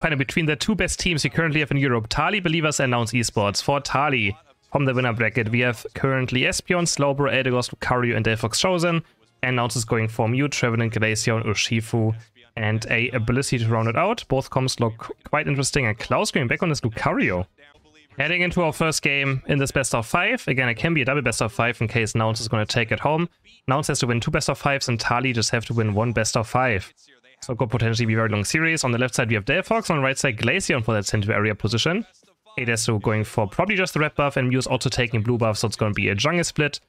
final between the two best teams we currently have in Europe, Tali Believers and Nouns Esports. For Tali, from the winner bracket, we have currently Espion, Slowbro, Aeos, Lucario, and Delphox chosen. And Nouns is going for Mew, Trevenant, Glaceon, Urshifu, and a ability to round it out. Both comms look quite interesting, and Klaus going back on his Lucario. Heading into our first game in this best of 5. Again, it can be a double best of 5 in case Nouns is going to take it home. Nouns has to win 2 best of 5s, and Tali just have to win 1 best of 5. So it could potentially be a very long series. On the left side, we have Delphox. On the right side, Glaceon for that center area position. Adesu going for probably just the red buff, and Mew's also taking blue buff, so it's going to be a jungle split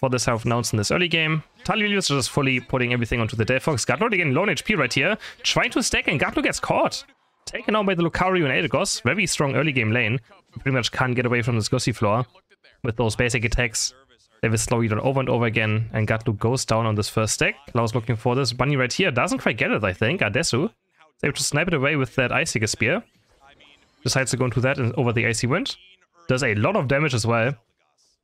for the side of Nouns in this early game. Tali is just fully putting everything onto the Delphox. Gatlo again low on HP right here, trying to stack, and Gatlo gets caught. Taken out by the Lucario and Aeos. Very strong early game lane. Pretty much can't get away from this Gussie floor with those basic attacks. They will slow you down over and over again, and Gatlu goes down on this first stack. Klaus looking for this bunny right here. Doesn't quite get it, I think. Adesu is able to snipe it away with that Icicle Spear. Decides to go into that and over the Icy Wind. Does a lot of damage as well.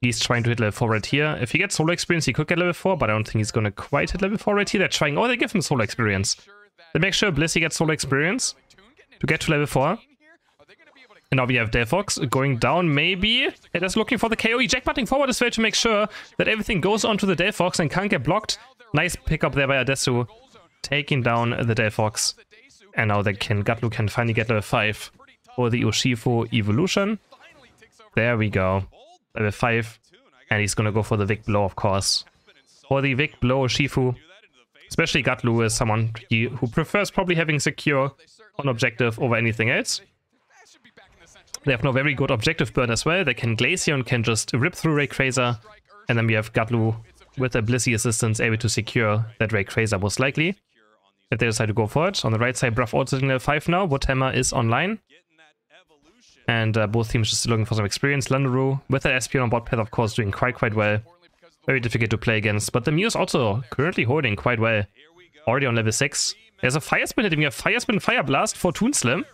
He's trying to hit level 4 right here. If he gets solo experience, he could get level 4, but I don't think he's going to quite hit level 4 right here. They're trying. Oh, they give him solo experience. They make sure Blissey gets solo experience to get to level 4. And now we have Delphox going down, maybe. It is looking for the KO. Jackbutting forward as well to make sure that everything goes onto the Delphox and can't get blocked. Nice pickup there by Adesu, taking down the Delphox. And now Gatlu can finally get level 5 for the Urshifu evolution. There we go. Level 5. And he's gonna go for the Vic Blow, of course. For the Vic Blow Urshifu, especially Gatlu is someone who prefers probably having secure on objective over anything else. They have no very good objective burn as well. They can Glaceon can just rip through Rayquaza, and then we have Gatlu with a Blissey assistance able to secure that Rayquaza most likely. If they decide to go for it. On the right side, Bruff also sitting level 5 now. Woodhammer is online. And both teams just looking for some experience. Landaru with that Espion on bot path, of course, doing quite well. Very difficult to play against. But the Mew is also currently holding quite well. Already on level 6. There's a Fire Spin hitting. We have Fire Spin, Fire Blast for Toon Slim.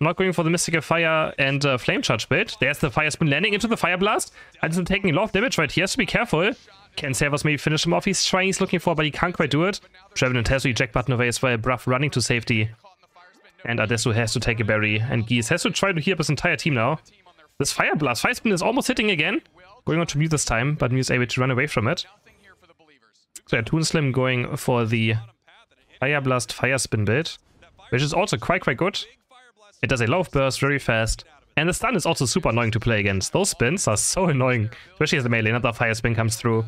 Not going for the Mystical Fire and Flame Charge build. There's the Fire Spin landing into the Fire Blast. Hudson taking a lot of damage right here. Has to be careful. Can Servus maybe finish him off? He's trying, he's looking for, but he can't quite do it. Trevenant has to eject button away as well. Bruff running to safety. And Adesu has to take a berry. And Geese has to try to heal up his entire team now. This Fire Blast. Fire Spin is almost hitting again. Going on to Mew this time, but Mew is able to run away from it. So yeah, Toon Slim going for the Fire Blast Fire Spin build, which is also quite good. It does a lot of burst very fast. And the stun is also super annoying to play against. Those spins are so annoying. Especially as the melee. Another Fire Spin comes through.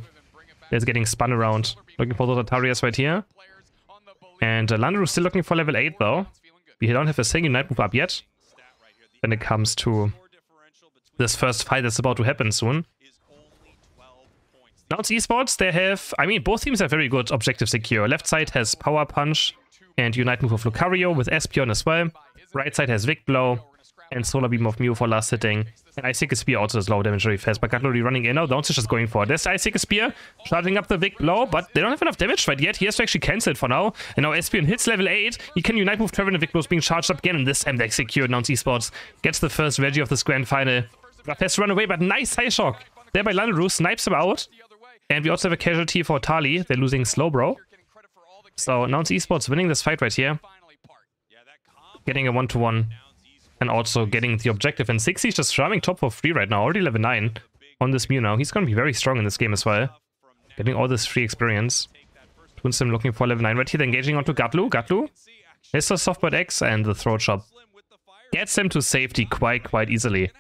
It's getting spun around. Looking for those Atarias right here. And Landaru still looking for level 8 though. We don't have a single night move up yet. When it comes to this first fight that's about to happen soon. Nouns Esports, they have... I mean, both teams are very good objective secure. Left side has Power Punch and Unite move of Lucario with Espion as well. Right side has Vic Blow and Solar Beam of Mew for last hitting. And Icicle Spear also does low damage very fast, but Gatlo already running in now. Nouns is just going for it. There's Icicle Spear, charging up the Vic Blow, but they don't have enough damage right yet. He has to actually cancel it for now. And now Espion hits level 8. He can Unite move Trevenant, Vic Blow is being charged up again, and this time they secure. Nouns Esports gets the first Reggie of this grand final. Bruff has to run away, but nice high shock. There by Landaru, snipes him out. And we also have a casualty for Tali. They're losing Slowbro. So Nouns Esports winning this fight right here. Getting a 1-to-1. And also getting the objective. And 60 is just drumming top for free right now. Already level 9 on this Mew now. He's going to be very strong in this game as well. Getting all this free experience. Toon Slim looking for level 9 right here. They're engaging onto Gatlu. Gatlu is the Softbird X and the Throat Chop. Gets him to safety quite easily.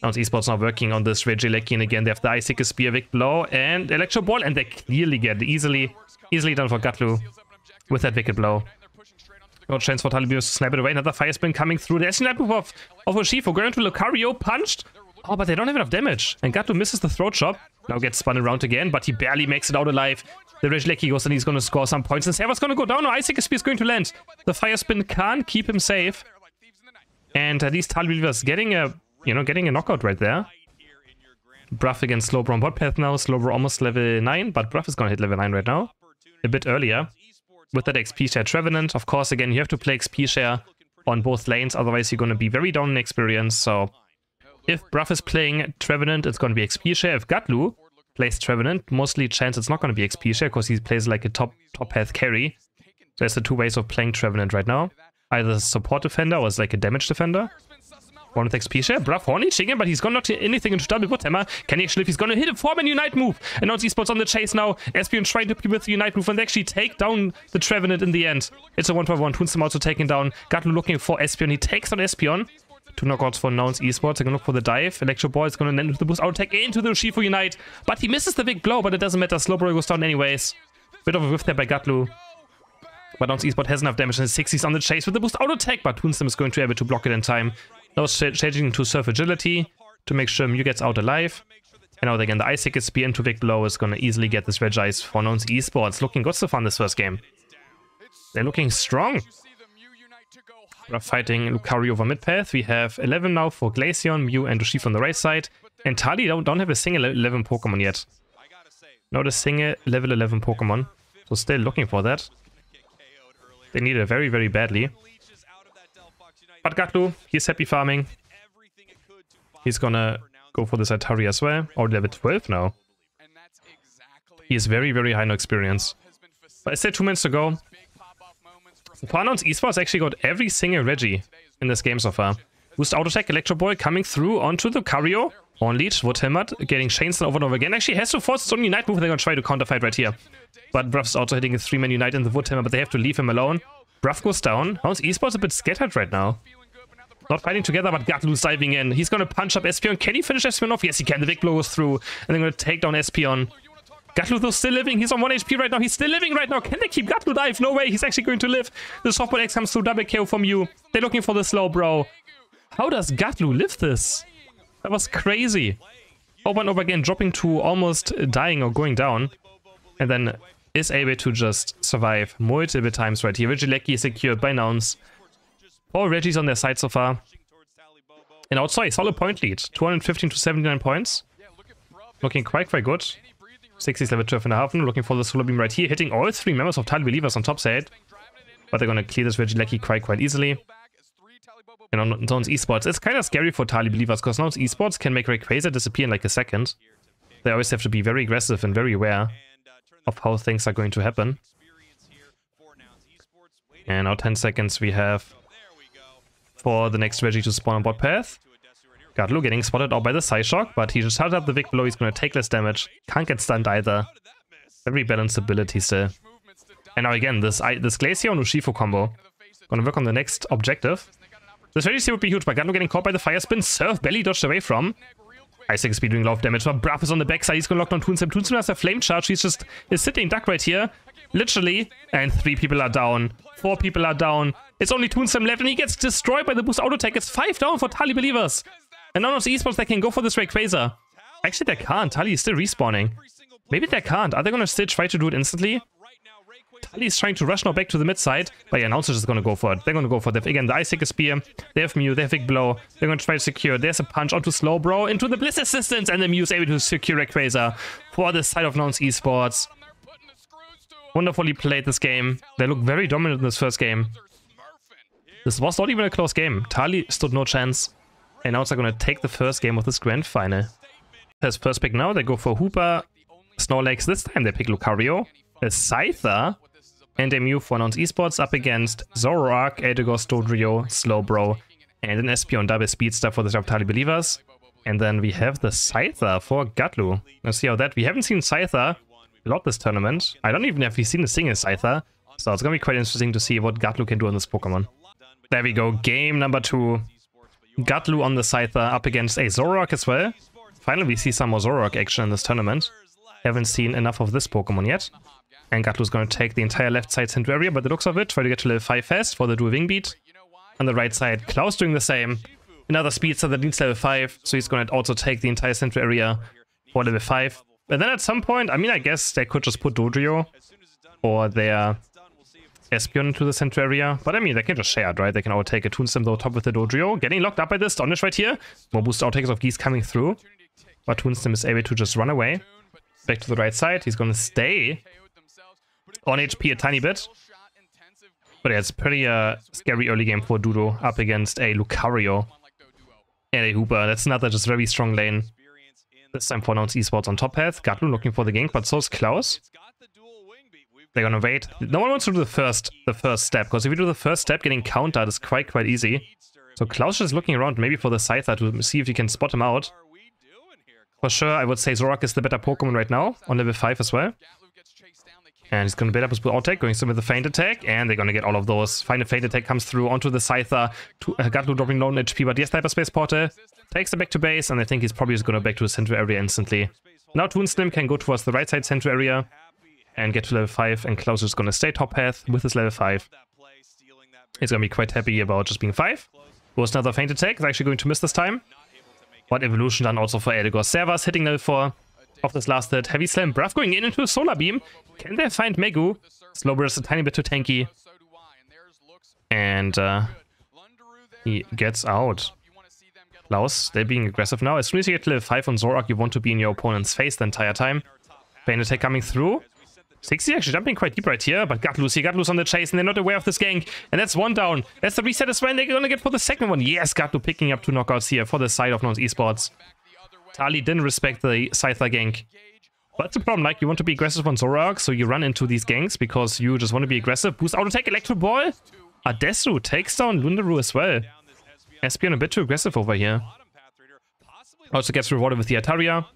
Nouns Esports now working on this Regieleki, again they have the Icicle Spear, Vic Blow, and Electro Ball, and they clearly get easily done for Gatlu with that Wicked Blow. No chance for Talibobo to snipe it away. Another Fire Spin coming through. There's a move of Urshifu going to Lucario, punched. Oh, but they don't have enough damage. And Gatlu misses the Throat Chop. Now gets spun around again, but he barely makes it out alive. The Regieleki goes and he's going to score some points. And Servus going to go down. No, Icicle Spear is going to land. The Fire Spin can't keep him safe. And these Talibobos getting a knockout right there. Bruff against Slowbro on bot path now. Slowbro almost level 9, but Bruff is going to hit level 9 right now. A bit earlier. With that XP share Trevenant. Of course, again, you have to play XP share on both lanes. Otherwise, you're going to be very down in experience. So, if Bruff is playing Trevenant, it's going to be XP share. If Gatlu plays Trevenant, mostly chance it's not going to be XP share because he plays like a top path carry. So, there's the two ways of playing Trevenant right now. either a support defender or as like a damage defender. 1 with XP share. Bruff horny chicken, but he's gonna not hit anything into double Woodhammer. Can he actually live? He's gonna hit a 4-man Unite move. And Nouns Esports on the chase now. Espion trying to with the Unite move and they actually take down the Trevenant in the end. It's a 1v1. Toonstem also taken down. Gatlu looking for Espion. He takes down Espion. 2 knockouts for Nouns Esports. They're gonna look for the dive. Electro Ball is gonna end with the boost auto attack into the Urshifu Unite. But he misses the big blow, but it doesn't matter. Slowbro goes down anyways. Bit of a whiff there by Gatlu. But Nouns Esports has enough damage and 60s on the chase with the boost auto attack, but Toonstem is going to be able to block it in time. Now changing to Surf Agility to make sure Mew gets out alive. And now again, the Ice Ticket Spear into Big Blow is going to easily get this Regice for Nouns Esports. Looking good so far in this first game. They're looking strong. We're fighting Lucario over mid path. We have 11 now for Glaceon, Mew, and Urshifu on the right side. And Tali don't have a single 11 Pokemon yet. Not a single level 11 Pokemon. So still looking for that. They need it very, very badly. But Gatlu, he's happy farming. He's gonna go for this Atari as well. Already level 12 now. He is very, very high no experience. But I said 2 minutes to go. So far, Nouns Esports actually got every single Reggie in this game so far. Boost Auto Attack, Electro Ball coming through onto the Lucario. On leech, Woodhammered, getting Chainstone over and over again. Actually has to force his own Unite move. They're gonna try to counterfight right here. But Bruff's also hitting a 3-man Unite in the Woodhammer, but they have to leave him alone. Bruff goes down. Nouns Esports a bit scattered right now. Not fighting together, but Gatlu's diving in. He's gonna punch up Espion. Can he finish Espion off? Yes, he can. The big blow goes through. And they're gonna take down Espion. Gatlu though still living. He's on 1 HP right now. He's still living right now. Can they keep Gatlu alive? No way. He's actually going to live. The softball X comes through. Double KO from you. They're looking for the slow bro. How does Gatlu live this? That was crazy. Over and over again, dropping to almost dying or going down. And then is able to just survive multiple times right here. Regieleki is secured by Nouns. 4 Reggies on their side so far. And outside, solid point lead. 215 to 79 points. Looking quite good. 60s level 12.5. Looking for the Solar Beam right here. Hitting all 3 members of Tali Believers on top side. But they're gonna clear this Regieleki quite easily. And on Nouns Esports, it's kind of scary for Tali Believers because Nouns Esports can make Rayquaza disappear in like a second. They always have to be very aggressive and very aware of how things are going to happen. And now 10 seconds we have for the next Reggie to spawn on bot path. Gatlu getting spotted out by the Psyshock, but he just held up the big blow. He's going to take less damage. Can't get stunned either. Very balanced ability still. And now again, this Glaceon Urshifu combo. Gonna work on the next objective. This Reggie would be huge, but Gatlu getting caught by the Fire Spin. Surf belly dodged away from. Isaac Speed doing a lot of damage, but Bruff is on the backside. He's gonna lock down Toonstem. Toonstem has a flame charge. He's just is sitting duck right here. Literally. And 3 people are down. 4 people are down. It's only Toonstem left, and he gets destroyed by the boost auto attack. It's 5 down for Tali Believers. And none of the esports that can go for this Rayquaza. Actually, they can't. Tali is still respawning. Maybe they can't. Are they gonna still try to do it instantly? Tali is trying to rush now back to the mid side, but yeah, Nouns is just gonna go for it. They're gonna go for it. Again, the Ice Ticket Spear. They have Mew, they have Big Blow. They're gonna try to secure. There's a punch onto Slowbro, into the Bliss Assistance, and the Mew is able to secure Rayquaza for the side of Nouns Esports. Wonderfully played this game. They look very dominant in this first game. This was not even a close game. Tali stood no chance. And Nouns are gonna take the first game of this grand final. As first pick now, they go for Hooper, Snorlax. This time they pick Lucario, a Scyther, and a Mew for Nouns Esports up against Zoroark, Eldegoss, Dodrio, Slowbro, and an Espion double Speedster for the Tali Believers. And then we have the Scyther for Gatlu. Let's see how that... We haven't seen Scyther a lot this tournament. I don't even know if we've seen a single Scyther. So it's gonna be quite interesting to see what Gatlu can do on this Pokemon. There we go, game number 2. Gatlu on the Scyther up against a Zoroark as well. Finally we see some more Zoroark action in this tournament. Haven't seen enough of this Pokemon yet. And Gatlu's going to take the entire left side center area by the looks of it. Try to get to level 5 fast for the dual wing beat. On the right side, Klaus doing the same. Another speedster that needs level 5. So he's going to also take the entire center area for level 5. And then at some point, I mean, I guess they could just put Dodrio or their Espion into the center area. But I mean, they can just share it, right? They can all take a Toonstem though top with the Dodrio. Getting locked up by the Astonish right here. More boost outtakes of Geese coming through. But Toonstem is able to just run away. Back to the right side. He's going to stay on HP a tiny bit. But yeah, it's pretty scary early game for Dudo up against a Lucario and a Hooper. That's another just very strong lane. This time for Nouns Esports on top path. Gatlu looking for the gank, but so is Klaus. They're gonna wait. No one wants to do the first step, because if you do the first step, getting countered is quite easy. So Klaus is looking around maybe for the Scyther to see if he can spot him out. For sure, I would say Zorak is the better Pokemon right now, on level 5 as well. And he's gonna bait up his Auto Attack, going with the Feint Attack, and they're gonna get all of those. Final Feint Attack comes through onto the Scyther. Gatlu dropping low on HP, but yes, Hyperspace Portal. Takes it back to base, and I think he's probably just gonna back to his center area instantly. Now Toon Slim can go towards the right side center area and get to level 5, and Klaus is gonna stay top path with his level 5. He's gonna be quite happy about just being 5. Goes another Feint Attack, is actually going to miss this time. But evolution done also for Aeos. Servas hitting level 4 of this last hit. Heavy Slam Bruff going into a Solar Beam. Can they find Megu? Slow Burst a tiny bit too tanky. And he gets out. Klaus, they're being aggressive now. As soon as you get to level 5 on Zorak, you want to be in your opponent's face the entire time. Feint Attack coming through. 60 actually jumping quite deep right here, but Gatlu's on the chase, and they're not aware of this gank. And that's one down. That's the reset as well, and they're gonna get for the second one. Yes, Gatlu picking up 2 knockouts here for the side of Nouns Esports. Tali didn't respect the Scyther gank. But that's the problem, like, you want to be aggressive on Zorak, so you run into these ganks because you just want to be aggressive. Boost Auto Attack, Electro Ball. Adesu takes down Lundaru as well. Espeon a bit too aggressive over here. Also gets rewarded with the Ataria.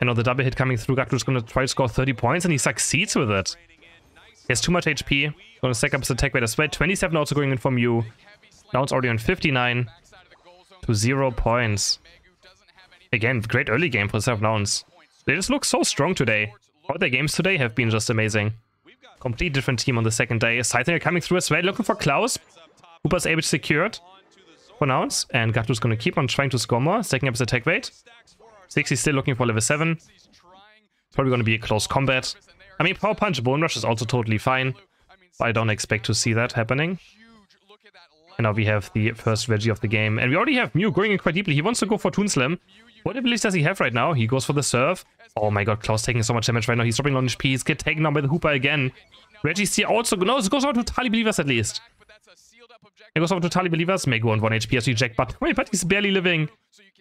And on the double hit coming through, Gatlu's gonna try to score 30 points, and he succeeds with it. He has too much HP. Gonna stack up his attack rate as well. 27 also going in from Mew. Now it's already on 59 to 0 points. Again, great early game for Self Nouns. They just look so strong today. All their games today have been just amazing. Complete different team on the second day. Scyther coming through as well, looking for Klaus. Hooper's able to secure it for Nouns, and Gatlu's gonna keep on trying to score more, stacking up his attack rate. 60 still looking for level 7. Probably going to be a close combat. I mean, Power Punch Bone Rush is also totally fine, but I don't expect to see that happening. And now we have the first Reggie of the game. And we already have Mew going in quite deeply. He wants to go for Toon Slim. What abilities does he have right now? He goes for the Surf. Oh my god, Klaus taking so much damage right now. He's dropping on HP. He's getting taken down by the Hooper again. Reggie's here also. No, it goes over to Tali Believers at least. It goes over to Tali Believers. Megu on 1 HP as we eject, but wait, but he's barely living.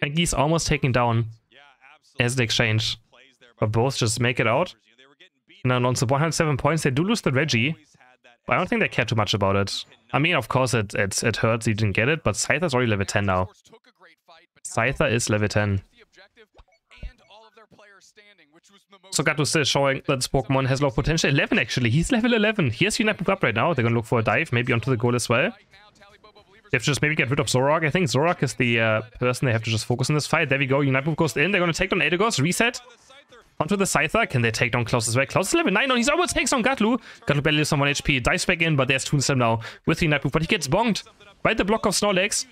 And he's almost taken down as the exchange. But both just make it out. Now on to 107 points. They do lose the Reggie, but I don't think they care too much about it. I mean, of course, it hurts he didn't get it, but Scyther's already level 10 now. Scyther is level 10. So Gatlu still showing that this Pokemon has a lot of potential. 11 actually. He's level 11. He has Unite move up right now. They're gonna look for a dive, maybe onto the goal as well. They have to just maybe get rid of Zorak. I think Zorak is the person they have to just focus on this fight. There we go. Unite move goes in. They're gonna take down Aeos. Reset. Onto the Scyther. Can they take down Klaus as well? Klaus is level 9 now. He's almost takes on Gatlu. Gatlu barely lives on 1 HP. Dives back in, but there's Toon Slim now with the Unite move. But he gets bonked by the block of Snorlax.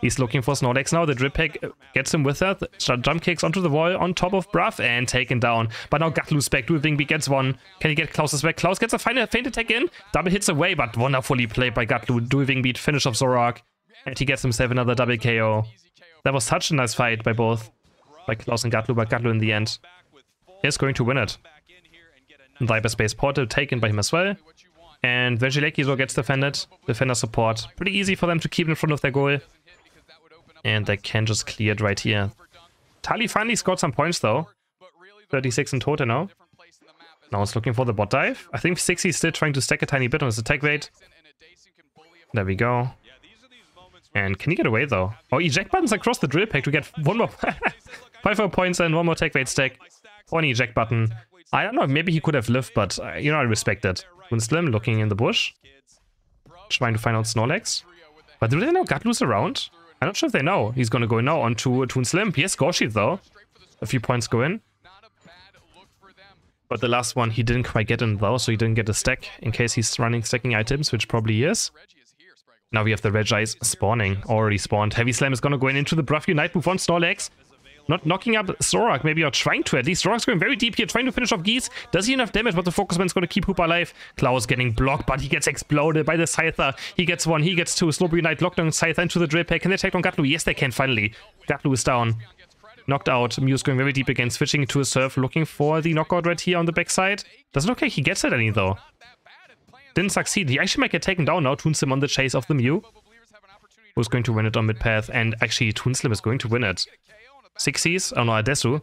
He's looking for Snorlax now. The Drip Pack gets him with that. Jump kicks onto the wall on top of Bruff and taken down. But now Gatlu's back. Dual Wing Beat gets one. Can he get Klaus as well? Klaus gets a final Feint Attack in. Double hits away, but wonderfully played by Gatlu. Dual Wing Beat, finish of Zorak. And he gets himself another double KO. That was such a nice fight by both. By Klaus and Gatlu, but Gatlu in the end is going to win it. The Hyperspace Portal taken by him as well. And Vegilekizo gets defended. Defender support. Pretty easy for them to keep in front of their goal. And they can just clear it right here. Tali finally scored some points though. 36 in total now. Now it's looking for the bot dive. I think 60 is still trying to stack a tiny bit on his attack rate. There we go. And can he get away though? Oh, eject buttons across the Drill Pack to get one more 5 more points and one more attack rate stack. Or an eject button. I don't know, maybe he could have lived, but you know, I respect it. Toon Slim looking in the bush. Trying to find out Snorlax. But do they know Gatlu's around? I'm not sure if they know. He's gonna go now onto Toon Slim. He has Score Sheet though. A few points go in. But the last one he didn't quite get in though, so he didn't get a stack in case he's stacking items, which probably he is. Now we have the Regis spawning. Already spawned. Heavy Slam is gonna go into the Bruff Unite move on Snorlax. Not knocking up Zorak, maybe, or trying to at least. Zorak's going very deep here, trying to finish off Geese. Does he enough damage, but the Focusman's going to keep Hooper alive. Klaus getting blocked, but he gets exploded by the Scyther. He gets 1, he gets 2. Slowbro Unite, locked on Scyther into the Drill Pack. Can they take down Gatlu? Yes, they can, finally. Gatlu is down. Knocked out. Mew's going very deep again, switching to a Surf, looking for the knockout right here on the backside. Doesn't look like he gets it any, though. Didn't succeed. He actually might get taken down now. Toon Slim on the chase of the Mew. Who's going to win it on mid-path, and actually Toon Slim is going to win it. 60s, oh no, Adesu.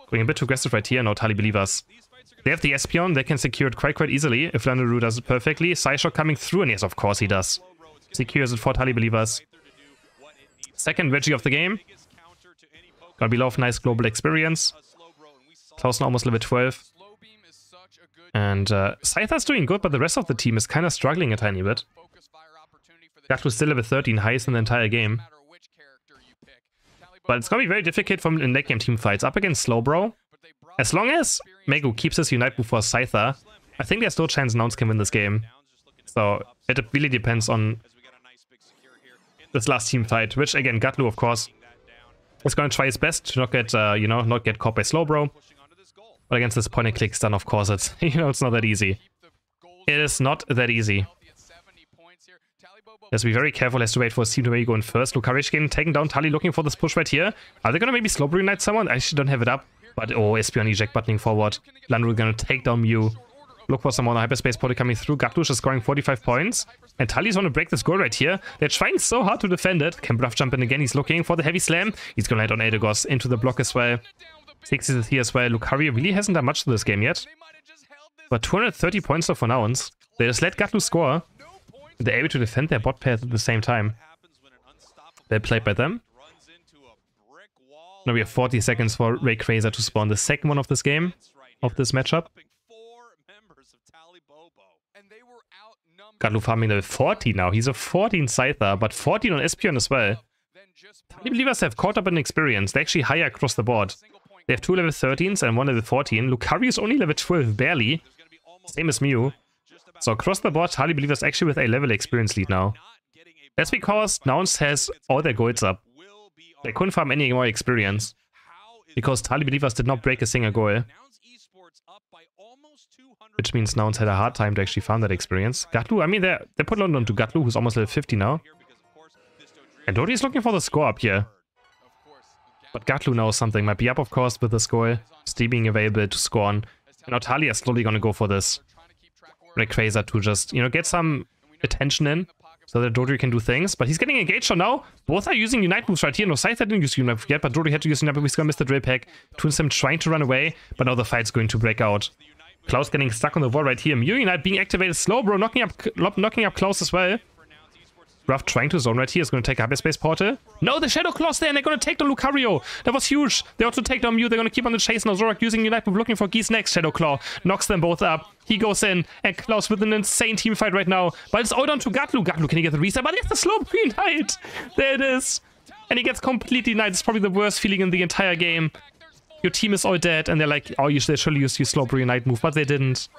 Going a bit too aggressive right here, now Tali Believers. They have the Espeon, they can secure it quite easily if Landaru does it perfectly. Psyshock coming through, and yes, of course he does. Secures it for Tali believers. Second Reggie of the game. Gonna be love, nice global experience. Klausen almost level 12. And Scyther's doing good, but the rest of the team is kind of struggling a tiny bit. Gatlu's still level 13, highest in the entire game. But it's gonna be very difficult from in late game team fights. Up against Slowbro. As long as Megu keeps his Unite move for Scyther, I think there's no chance Nouns can win this game. So it really depends on this last team fight, which again, Gatlu, of course, is going to try his best to not get, not get caught by Slowbro. But against this point and click stun, of course, it's, it's not that easy. It is not that easy. Let's be very careful, has to wait for his team to maybe go in first. Lucario getting taken down, Tali looking for this push right here. Are they going to maybe Slowbro Unite someone? I actually don't have it up. But, oh, Espeon eject buttoning forward. Landaru going to take down Mew. Look for someone on hyperspace portal coming through. Gatlush is scoring 45 points. And Tali's want to break this goal right here. They're trying so hard to defend it. Can Bruff jump in again? He's looking for the heavy slam. He's going to land on Aeos into the block as well. 60 is here as well. Lucario really hasn't done much to this game yet. But 230 points though for Nouns. They just let Gatlu score. They're able to defend their bot path at the same time. Well played by them. Now we have 40 seconds for Rayquaza to spawn the second one of this game, of this matchup. Gatlu farming level 40 now. He's a 14 Scyther, but 14 on Espeon as well. Tali believers have caught up in experience. They're actually higher across the board. They have 2 level 13s and 1 level 14. Lucario is only level 12, barely. Same as Mew. So across the board, Tali believers actually with a level experience lead now. That's because Nouns has all their goals up. They couldn't farm any more experience. Because Tali believers did not break a single goal. Which means Nouns had a hard time to actually farm that experience. Gatlu, I mean, they put a lot onto Gatlu, who's almost level 50 now. And Dodi is looking for the score up here. But Gatlu knows something. Might be up, of course, with the score. Still being available to score on. And now Tali is slowly going to go for this Rayquaza to just, get some attention in. So that Dodri can do things. But he's getting engaged on now. Both are using Unite moves right here. No, Scyther didn't use Unite move yet, but Dodri had to use Unite move. He's going to miss the drill pack. Toonsem trying to run away, but now the fight's going to break out. Klaus getting stuck on the wall right here. Mew Unite being activated. Slowbro knocking up Klaus as well. Ruff trying to zone right here. Is going to take a hyperspace portal. No, the Shadow Claw's there, and they're going to take down Lucario. That was huge. They also take down Mew. They're going to keep on the chase now. Zorak using Unite move, looking for Geese next. Shadow Claw knocks them both up. He goes in, and Klaus with an insane team fight right now. But it's all down to Gatlu. Gatlu, can he get the reset? But it's the Slowbro Unite. There it is. And he gets completely Unite. It's probably the worst feeling in the entire game. Your team is all dead, and they're like, oh, they should use your Slowbro Unite move, but they didn't.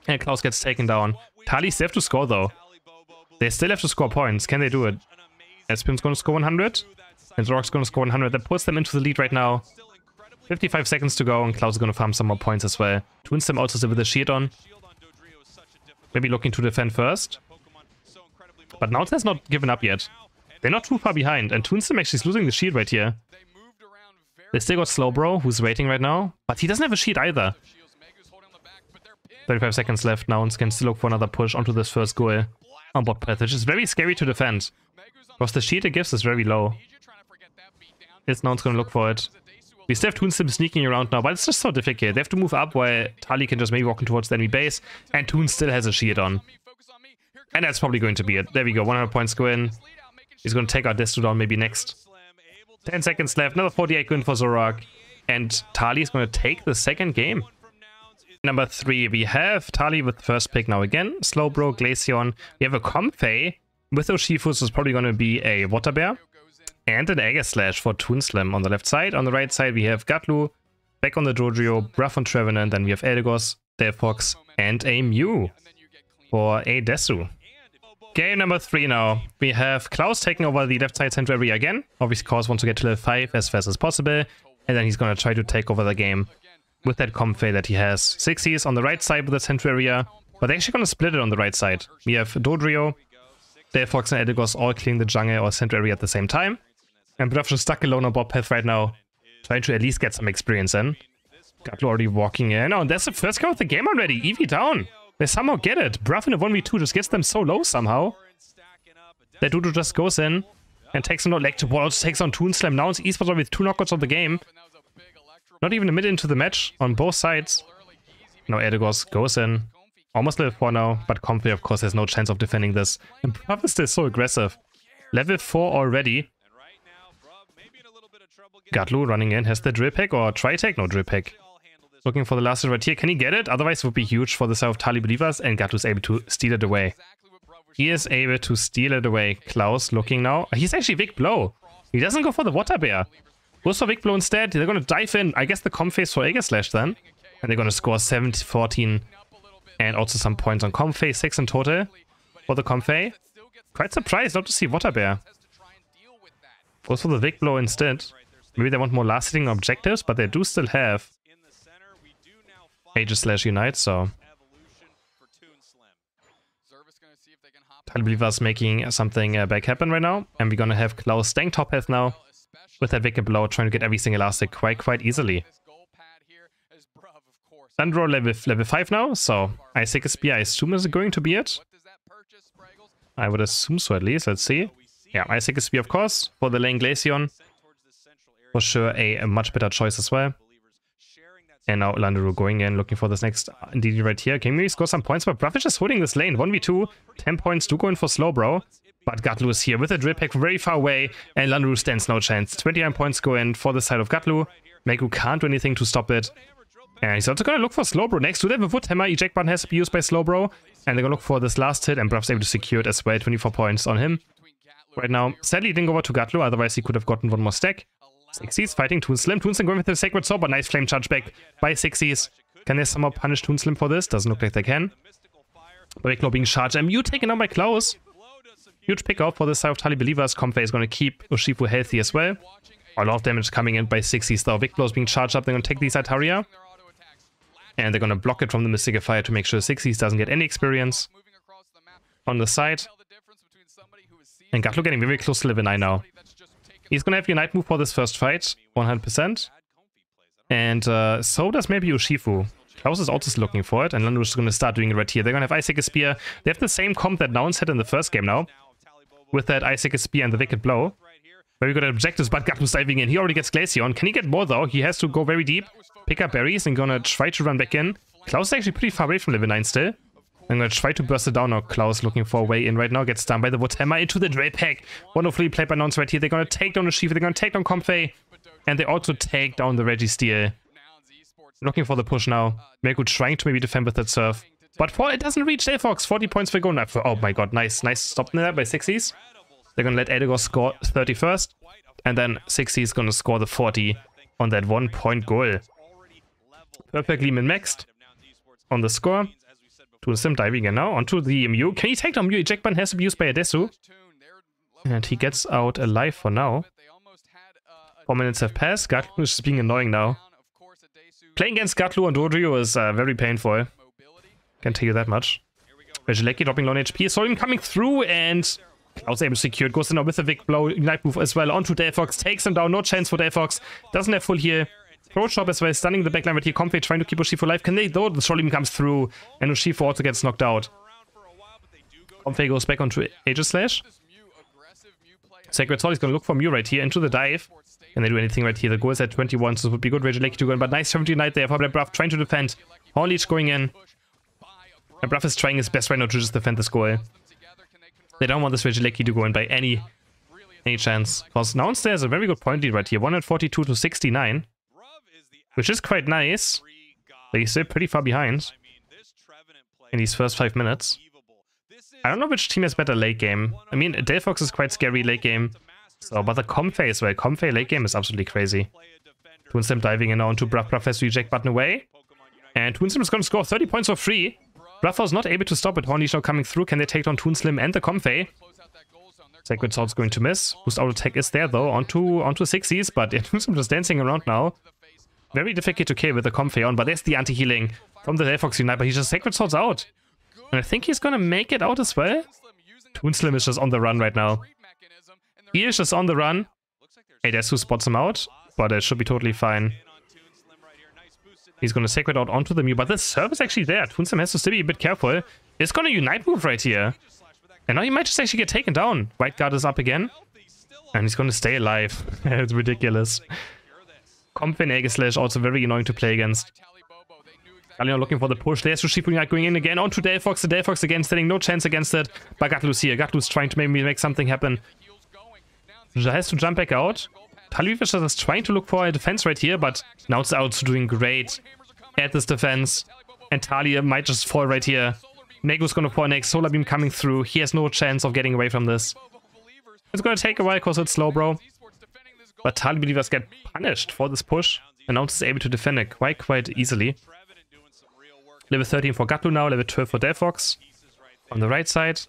And Klaus gets taken down. Tali still have to score, though. They still have to score points. Can they do it? Espeon's going to score 100. And Zorok's going to score 100. That puts them into the lead right now. 55 seconds to go, and Klaus is going to farm some more points as well. Toonsem also still with the shield on. Maybe looking to defend first. But Nouns has not given up yet. They're not too far behind, and Toonsem actually is losing the shield right here. They still got Slowbro, who's waiting right now. But he doesn't have a shield either. 35 seconds left. Nouns can still look for another push onto this first goal on bot path, which is very scary to defend. Because the shield it gives is very low. It's Nouns going to look for it. We still have Toonsem sneaking around now, but it's just so difficult. They have to move up while Tali can just maybe walk towards the enemy base. And Toon still has a shield on. And that's probably going to be it. There we go. 100 points go in. He's going to take out Destu down maybe next. 10 seconds left. Another 48 going for Zorak. And Tali is going to take the second game. Number 3, we have Tali with first pick now again. Slowbro, Glaceon. We have a Comfey with Urshifu, so it's probably going to be a Water Bear. And an Aeos Slash for Toonslam on the left side. On the right side, we have Gatlu. Back on the Dodrio, Bruff on Trevenant. Then we have Aeos, Delphox, and a Mew for a Desu. Game number 3 now. We have Klaus taking over the left side center area again. Obviously, Klaus wants to get to level 5 as fast as possible. And then he's going to try to take over the game with that Comfey that he has. 60s on the right side with the center area. But they're actually going to split it on the right side. We have Dodrio, Delphox, and Aeos all clearing the jungle or center area at the same time. And Bruff is stuck alone on bot path right now. Trying to at least get some experience in. Gatlu already walking in. Oh, and that's the first kill of the game already. Eevee down. They somehow get it. Bruff in a 1v2 just gets them so low somehow. That Dodo just goes in and takes on electric wall, also takes on Toonslam. Nouns Esports with 2 knockouts of the game. Not even a minute into the match on both sides. Now Aeos goes in. Almost level 4 now, but Comfy, of course, has no chance of defending this. And Bruv is still so aggressive. Level 4 already. Gatlu running in. Has the drill pick or try-take? No drill pick. Looking for the last hit right here. Can he get it? Otherwise, it would be huge for the side of Tali believers. And Gatlu's able to steal it away. He is able to steal it away. Klaus looking now. He's actually Vic Blow. He doesn't go for the Water Bear. Goes for Vic Blow instead. They're going to dive in. I guess the comp phase for Aeger Slash then. And they're going to score 14. And also some points on comp phase. 6 in total for the comp phase. Quite surprised not to see Water Bear. Goes for the Vic Blow instead. Maybe they want more last hitting objectives, but they do still have Aegis Slash Unite, so I believe us making something back happen right now. And we're gonna have Klaus staying top health now with that Wicked Blow, trying to get everything elastic quite easily. Sandro level 5 now, so Isaac Spear I assume is going to be it. I would assume so at least, let's see. Yeah, Isaac Spear of course, for the lane Glaceon. For sure a much better choice as well. And now Landru going in, looking for this next DD right here. Can we score some points? But Bruv is just holding this lane. 1v2, 10 points do go in for slow, bro. But Gatlu is here with a drill pack very far away. And Landru stands no chance. 29 points go in for the side of Gatlu. Meku can't do anything to stop it. And he's also gonna look for Slowbro next to that. The Wood Hammer eject button has to be used by Slowbro. And they're gonna look for this last hit. And Bruv's able to secure it as well. 24 points on him right now. Sadly, he didn't go over to Gatlu. Otherwise, he could have gotten one more stack. 60s fighting Toonslim. Toonslim going with the Sacred Sword, but nice flame charge back by 60s. Can they somehow punish Toonslim for this? Doesn't look like they can. But being charged. And Mew taken out by Klaus. Huge pick out for the side of Tali Believers. Comfey is going to keep Urshifu healthy as well. A lot of damage coming in by 60s though. Vic Blow is being charged up. They're going to take these Ataria. And they're going to block it from the Mystical Fire to make sure 60s doesn't get any experience on the side. And Gatlu getting very close to level 9 now. He's going to have Unite move for this first fight, 100%. And so does maybe Urshifu. Klaus is also looking for it, and Landru is going to start doing it right here. They're going to have Isaac Spear. They have the same comp that Nouns had in the first game now. With that Isaac Spear and the Wicked Blow. Very good objectives, but Gatlu's diving in. He already gets Glaceon. Can he get more though? He has to go very deep, pick up berries, and going to try to run back in. Klaus is actually pretty far away from level 9 still. I'm going to try to burst it down now. Klaus looking for a way in right now. Gets done by the Wood Hammer into the Drill Pack. Wonderfully played by Nouns right here. They're going to take down the Urshifu. They're going to take down Comfey. And they also take down the Registeel. Looking for the push now. Meku trying to maybe defend with that surf. But it doesn't reach Delphox. 40 points for go. Oh my god, nice stop there by 60s. They're going to let Aeos score 30 first. And then 60 is going to score the 40 on that 1-point goal. Perfectly min-maxed on the score. Toonslim diving in now onto the Mew. Can he take down Mew? Eject button has to be used by Adesu. And he gets out alive for now. 4 minutes have passed. Gatlu is just being annoying now. Playing against Gatlu on Dodrio is very painful. Can tell you that much. Regieleki dropping low on HP. Saw him coming through and Klaus able to secure it. Goes in now with a Vic Blow. Ignite move as well onto Delphox. Takes him down. No chance for Delphox. Doesn't have full heal. Pro Shop as well, stunning the backline right here. Comfey trying to keep Urshifu alive. Can they though? The Troll comes through and Urshifu also gets knocked out. Comfey goes back onto Aegis Slash. Sacred Sword is going to look for Mew right here into the dive. Can they do anything right here? The goal is at 21, so it would be good Regieleki to go in. But nice 70 Unite there for Bruv trying to defend. Hornleech going in. And Bruv is trying his best right now to just defend this goal. They don't want this Regieleki to go in by any chance. Because Nouns there's a very good point lead right here. 142 to 69. Which is quite nice. But he's still pretty far behind in these first 5 minutes. I don't know which team has better late game. I mean, Delphox is quite scary late game. So, but the Comfey as well. Comfey late game is absolutely crazy. Toonslim diving in now onto Bruv. Bruv has to eject button away. And Toonslim is going to score 30 points for free. Bruv was not able to stop it. Hornleech now coming through. Can they take down Toonslim and the Comfey? Sacred Sword's going to miss. Boost auto attack is there though. Onto 60s. But yeah, Toonslim just dancing around now. Very difficult to kill with the Comfey on, but there's the anti-healing from the Delphox Unite, but he just Sacred Swords out. And I think he's gonna make it out as well. Toonslim is just on the run right now. He is just on the run. Adesu spots him out, but it should be totally fine. He's gonna Sacred out onto the Mew, but the serve is actually there. Toonslim has to still be a bit careful. It's gonna Unite move right here. And now he might just actually get taken down. White Guard is up again. And he's gonna stay alive. It's ridiculous. Comp and Aeger Slash also very annoying to play against. Gallion looking for the push. There's Sushifu going in again onto Delphox. The Delphox again standing no chance against it. But Gatlu's here. Gatlu's trying to maybe make something happen. Has to jump back out. Talibobo is trying to look for a defense right here, but now it's out doing great at this defense. And Tali might just fall right here. Negu's gonna fall next. Solar Beam coming through. He has no chance of getting away from this. It's gonna take a while because it's slow, bro. But Tali believers get punished for this push. And Nouns is able to defend it quite easily. Level 13 for Gatlu now, level 12 for Delphox. On the right side.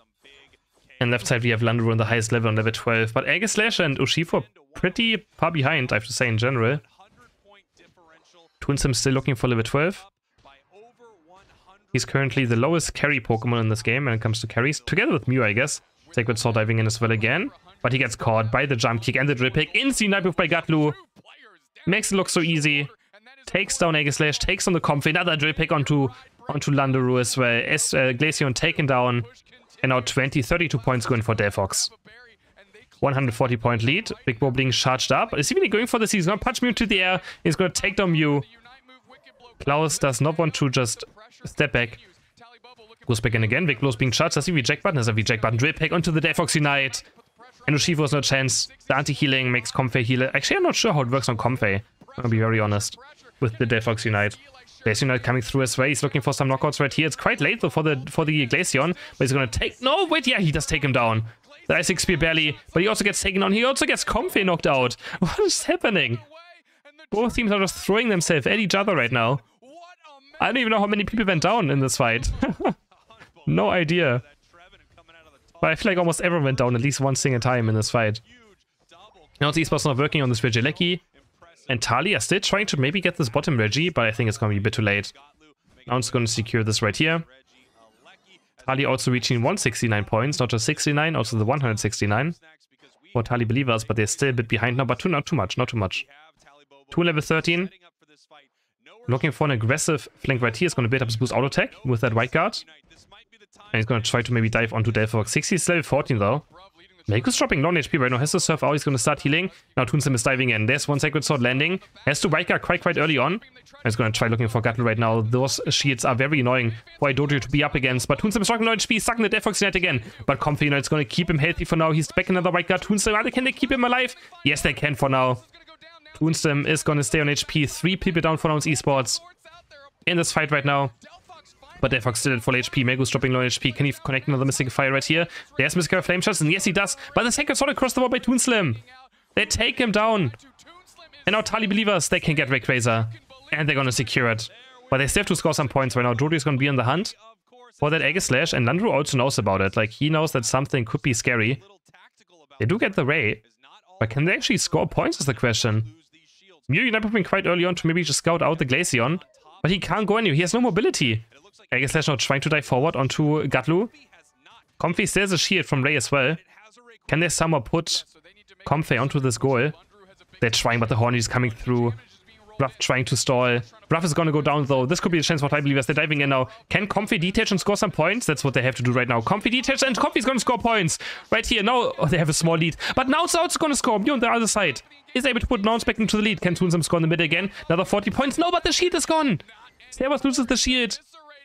And left side we have Landru on the highest level on level 12. But Aegislash and Urshifu are pretty far behind, I have to say, in general. Toonsim still looking for level 12. He's currently the lowest carry Pokemon in this game when it comes to carries. Together with Mew, I guess. Sacred Sword diving in as well again. But he gets caught by the jump kick and the drill pick. Instant night move by Gatlu. Makes it look so easy. Takes down Aegislash, takes on the Comfy. Another drill pick onto Landru as well. Glaceon taken down. And now 32 points going for Delphox. 140 point lead. Big Bo being charged up. Is he really going for this? He's going to punch Mew into the air. He's going to take down Mew. Klaus does not want to just step back. Goes back in again. Big Blow's being charged. Does he reject button? Has a reject button. Drill pick onto the Delphox Unite. And Urshifu has no chance. The anti-healing makes Comfey heal. Actually, I'm not sure how it works on Comfey. I'm gonna be very honest. With the Delphox Unite. Glaceon Unite coming through as well. He's looking for some knockouts right here. It's quite late though for the Glaceon. But he's gonna take... No, wait, yeah, he does take him down. The Icic Spear barely. But he also gets taken down. He also gets Comfey knocked out. What is happening? Both teams are just throwing themselves at each other right now. I don't even know how many people went down in this fight. No idea. But I feel like almost everyone went down at least one single time in this fight. Now Nouns Esports not working on this Regieleki. And Tali are still trying to maybe get this bottom Regi, but I think it's going to be a bit too late. Nouns is going to secure this right here. Tali also reaching 169 points, not just 69, also the 169 for Tali believers, but they're still a bit behind now, but not too much. 2 level 13. Looking for an aggressive flank right here. He's going to build up his boost auto attack with that white guard. And he's going to try to maybe dive onto Delphox. 60 is level 14 though. Meiku's dropping non HP right now. Has to surf out. He's going to start healing. Now Toonsim is diving in. There's one Sacred Sword landing. Has to white guard quite early on. And he's going to try looking for Gatlu right now. Those shields are very annoying for Dojo to be up against. But Toonsim is dropping non HP. Stuck in the Delphox Unite again. But Comfy Unite's going to keep him healthy for now. He's back another white guard. Toonsim, can they keep him alive? Yes, they can for now. Toonsim is going to stay on HP. 3 people down for Nouns Esports in this fight right now. But Delphox still at full HP. Megu's dropping low HP. Can he connect another Mystic Fire right here? There's Mystic Flame Shots, and yes, he does. But the Sacred Sword across the wall by Toonslim. They take him down. And now Tali believers, they can get Rayquaza. And they're going to secure it. But they still have to score some points right now. Dory is going to be on the hunt for that Aegislash. And Landru also knows about it. Like, he knows that something could be scary. They do get the Ray. But can they actually score points is the question. Mew Unite moving quite early on to maybe just scout out the Glaceon. But he can't go anywhere. He has no mobility. Aegislash now trying to dive forward onto Gatlu. Comfy still has a shield from Ray as well. Can they somehow put Comfy onto this goal? They're trying, but the Horny is coming through. Ruff trying to stall. Ruff is gonna go down though. This could be a chance for Tide Believers. They're diving in now. Can Comfy detach and score some points? That's what they have to do right now. Comfy detach and Comfy's gonna score points. Right here. Now they have a small lead. But now it's gonna score. Mew on the other side is able to put Nouns back into the lead. Can Toonsim score in the mid again? Another 40 points. No, but the shield is gone. Servus loses the shield.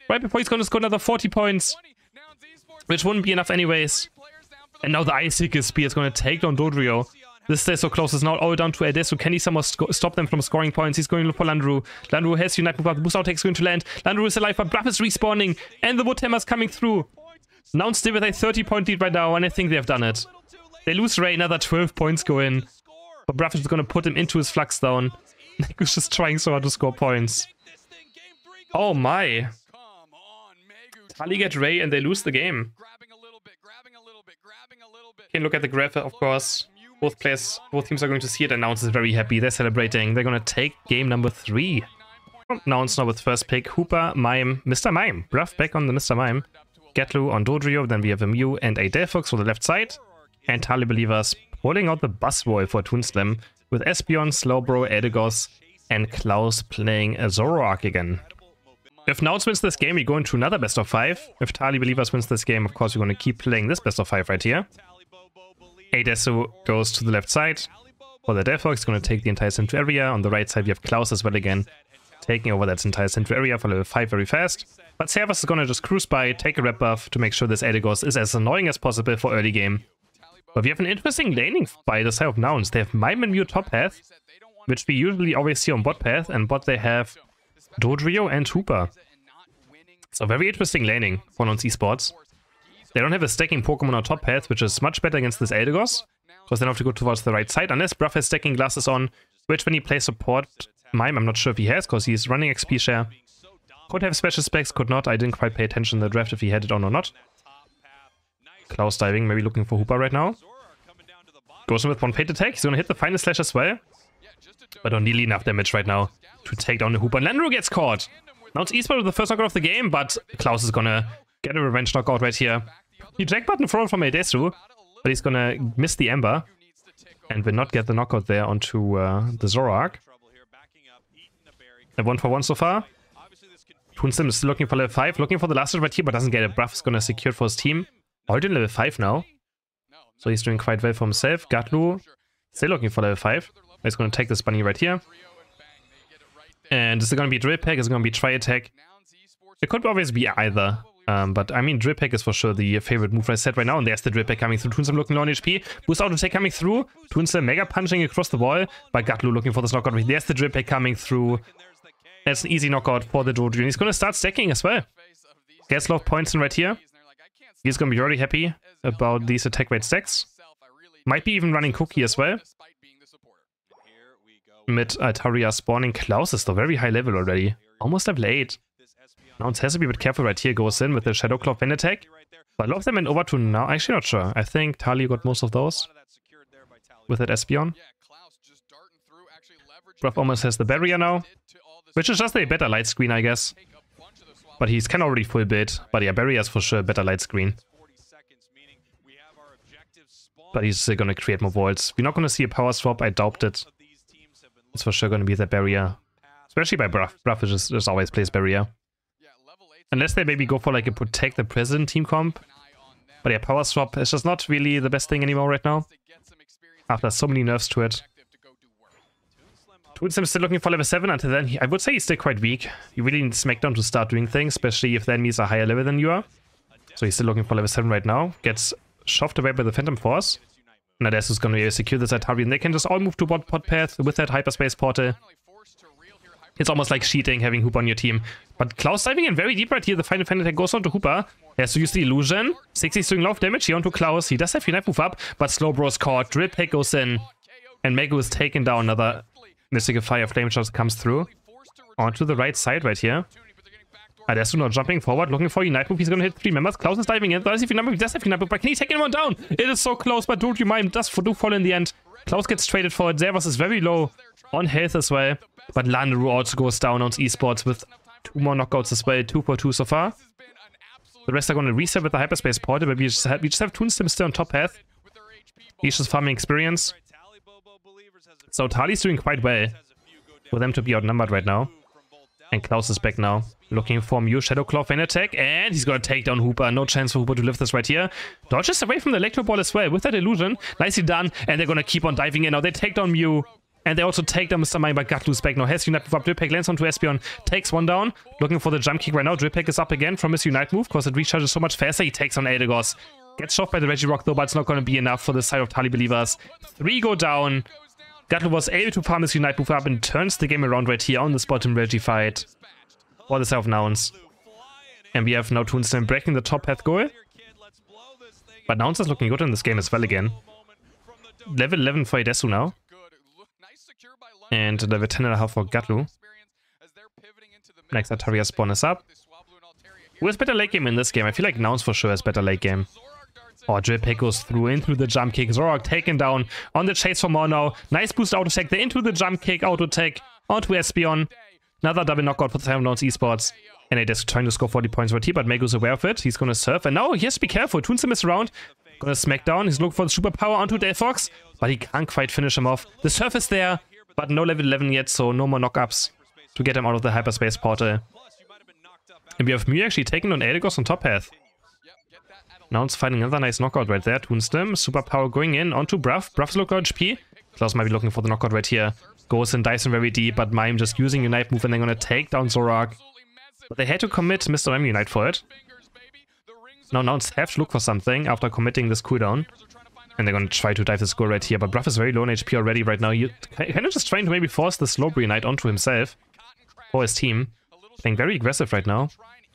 Right before he's gonna score another 40 points. Which wouldn't be enough anyways. And now the Icic Spear is gonna take down Dodrio. This stays so close. It's now all down to Aedes. So can he somehow stop them from scoring points? He's going to look for Landru. Landru has Unite Move up. The boost out is going to land. Landru is alive, but Bruff is respawning. And the Wood Hammer's coming through. Nouns still with a 30-point lead right now, and I think they have done it. They lose Ray, another 12 points go in. But Bruff is going to put him into his Flux down. Negu's just trying so hard to score points. Oh my. Tali get Ray and they lose the game. Can look at the graph, of course. Both teams are going to see it, and Nouns is very happy. They're celebrating. They're going to take game number 3. Nouns now with first pick. Hooper, Mime, Mr. Mime. Bruff back on the Mr. Mime. Gatlu on Dodrio. Then we have a Mew and a Delphox on the left side. And Tali Believers pulling out the bus roll for Toonslim. With Espeon, Slowbro, Eldegoss, and Klaus playing a Zoroark again. If Nouns wins this game, we go into another best of 5. If Tali Believers wins this game, of course, we're going to keep playing this best of 5 right here. Adesu goes to the left side. For the Delphox, it's going to take the entire central area. On the right side, we have Klaus as well again. taking over that entire central area for level 5 very fast. But Servus is gonna just cruise by, take a red buff to make sure this Aeos is as annoying as possible for early game. But we have an interesting laning by the side of Nouns. They have Mime and Mew top path, which we usually always see on bot path, and bot they have Dodrio and Hooper. So very interesting laning for Nouns Esports. They don't have a stacking Pokemon on top path, which is much better against this Aeos, because they don't have to go towards the right side, unless Bruff has stacking glasses on, which when he plays support Mime, I'm not sure if he has, because he's running XP share. Could have special specs, could not. I didn't quite pay attention in the draft if he had it on or not. Klaus diving, maybe looking for Hooper right now. Goes in with one Fate attack. He's gonna hit the final slash as well. But don't nearly enough damage right now to take down the Hooper. And Landro gets caught. Now it's Esports with the first knockout of the game, but Klaus is gonna get a revenge knockout right here. He jack button thrown from Aedesu, but he's gonna miss the Ember. And will not get the knockout there onto the Zoroark. A 1-for-1 so far. Toonsim is still looking for level 5, looking for the last right here, but doesn't get it. Bruff is gonna secure for his team. Already in level 5 now. So he's doing quite well for himself. Gatlu still looking for level 5. He's gonna take this bunny right here. And is it gonna be Drill Peck? Is it gonna be Tri Attack? It could always be either. But I mean, Drill Peck is for sure the favorite move I said right now. And there's the Drill Peck coming through. Toonsim looking low on HP. Boost Auto Attack coming through. Toonsim mega punching across the wall. But Gatlu looking for this knockout. There's the Drill Peck coming through. That's an easy knockout for the Dojo. And he's gonna start stacking as well. Gets a lot of points in right here. He's gonna be really happy about these attack rate stacks. Might be even running Cookie as well. Mid Altaria spawning. Klaus is though very high level already. Almost level 8. Now it has to be a bit careful right here. Goes in with the Shadow Claw Wind attack. But a lot of them went over to now. Actually not sure. I think Tali got most of those. With that Espeon. Bruff almost has the barrier now. Which is just a better light screen, I guess. But he's kind of already full build. But yeah, barrier is for sure a better light screen. But he's still gonna create more vaults. We're not gonna see a power swap, I doubt it. It's for sure gonna be the barrier. Especially by Bruff. Bruff just always plays barrier. Unless they maybe go for like a protect the president team comp. But yeah, power swap is just not really the best thing anymore right now. After so many nerfs to it. Toonsim still looking for level 7. Until then, I would say he's still quite weak. You really need Smackdown to start doing things, especially if the enemies are higher level than you are. So he's still looking for level 7 right now. Gets shoved away by the Phantom Force. And Adesu is going to secure this Atari, and they can just all move to bot path with that hyperspace portal. It's almost like cheating having Hooper on your team. But Klaus diving in very deep right here. The final attack goes on to Hooper. He has to use the illusion. 60's doing a lot of damage here onto Klaus. He does have Unite move up, but Slowbro is caught. Drill Peck goes in. And Megu is taken down. Another Mystical Fire Flame Shot comes through. Onto the right side right here. Adesu now jumping forward, looking for Unite move. He's going to hit 3 members. Klaus is diving in. Does he have Unite move? But can he take anyone down? It is so close, but Dojo Mime does do fall in the end. Klaus gets traded for it. Zervas is very low on health as well. But Landru also goes down on Esports with 2 more knockouts as well. 2 for 2 so far. The rest are going to reset with the hyperspace portal, but we just have Toonsim still on top path. He's just farming experience. So Tali's doing quite well for them to be outnumbered right now. And Klaus is back now, looking for Mew Shadow Claw Fan attack, and he's gonna take down Hooper. No chance for Hooper to lift this right here. Dodges away from the Electro Ball as well with that illusion. Nicely done, and they're gonna keep on diving in. Now they take down Mew, and they also take down Mr. Mime, but Gatlu's back now. Has Unite move up. Drill Peck lands onto Espeon, takes one down, looking for the jump kick right now. Drill Peck is up again from his Unite move, because it recharges so much faster. He takes on Aeos. Gets shot by the Regirock though, but it's not gonna be enough for the side of Tali believers. 3 go down. Gatlu was able to farm his Unite move up and turns the game around right here on this bottom Regi fight. For the side of Nouns. And we have now Toonsim breaking the top path goal. But Nouns is looking good in this game as well again. Level 11 for Aedesu now. And level 10.5 for Gatlu. Next Altaria spawn is up. Who has better late game in this game? I feel like Nouns for sure has better late game. Oh, Drill Peck goes through into the jump kick. Zoroark taken down on the chase for more now. Nice boost auto attack. They're into the jump kick, auto attack onto Espeon. Another double knockout for the Nouns Esports. And Aedesu trying to score 40 points right here, but Megu's aware of it. He's gonna surf. And now he has to be careful. Toonsim is around. Gonna smack down. He's looking for the superpower onto Delphox. But he can't quite finish him off. The surf is there, but no level 11 yet, so no more knockups to get him out of the hyperspace portal. And we have Mew actually taking on Aeos on top path. Nouns finding another nice knockout right there. Toonsim, superpower going in onto Bruff. Bruff's low HP. Klaus might be looking for the knockout right here. Goes in, dives in very deep, but Mime just using Unite move and they're gonna take down Zorak. But they had to commit Mr. Mime Unite for it. Now Nouns have to look for something after committing this cooldown. And they're gonna try to dive the score right here, but Bruff is very low on HP already right now. You kind of just trying to maybe force the Slowbro Unite onto himself. Or his team. Playing very aggressive right now.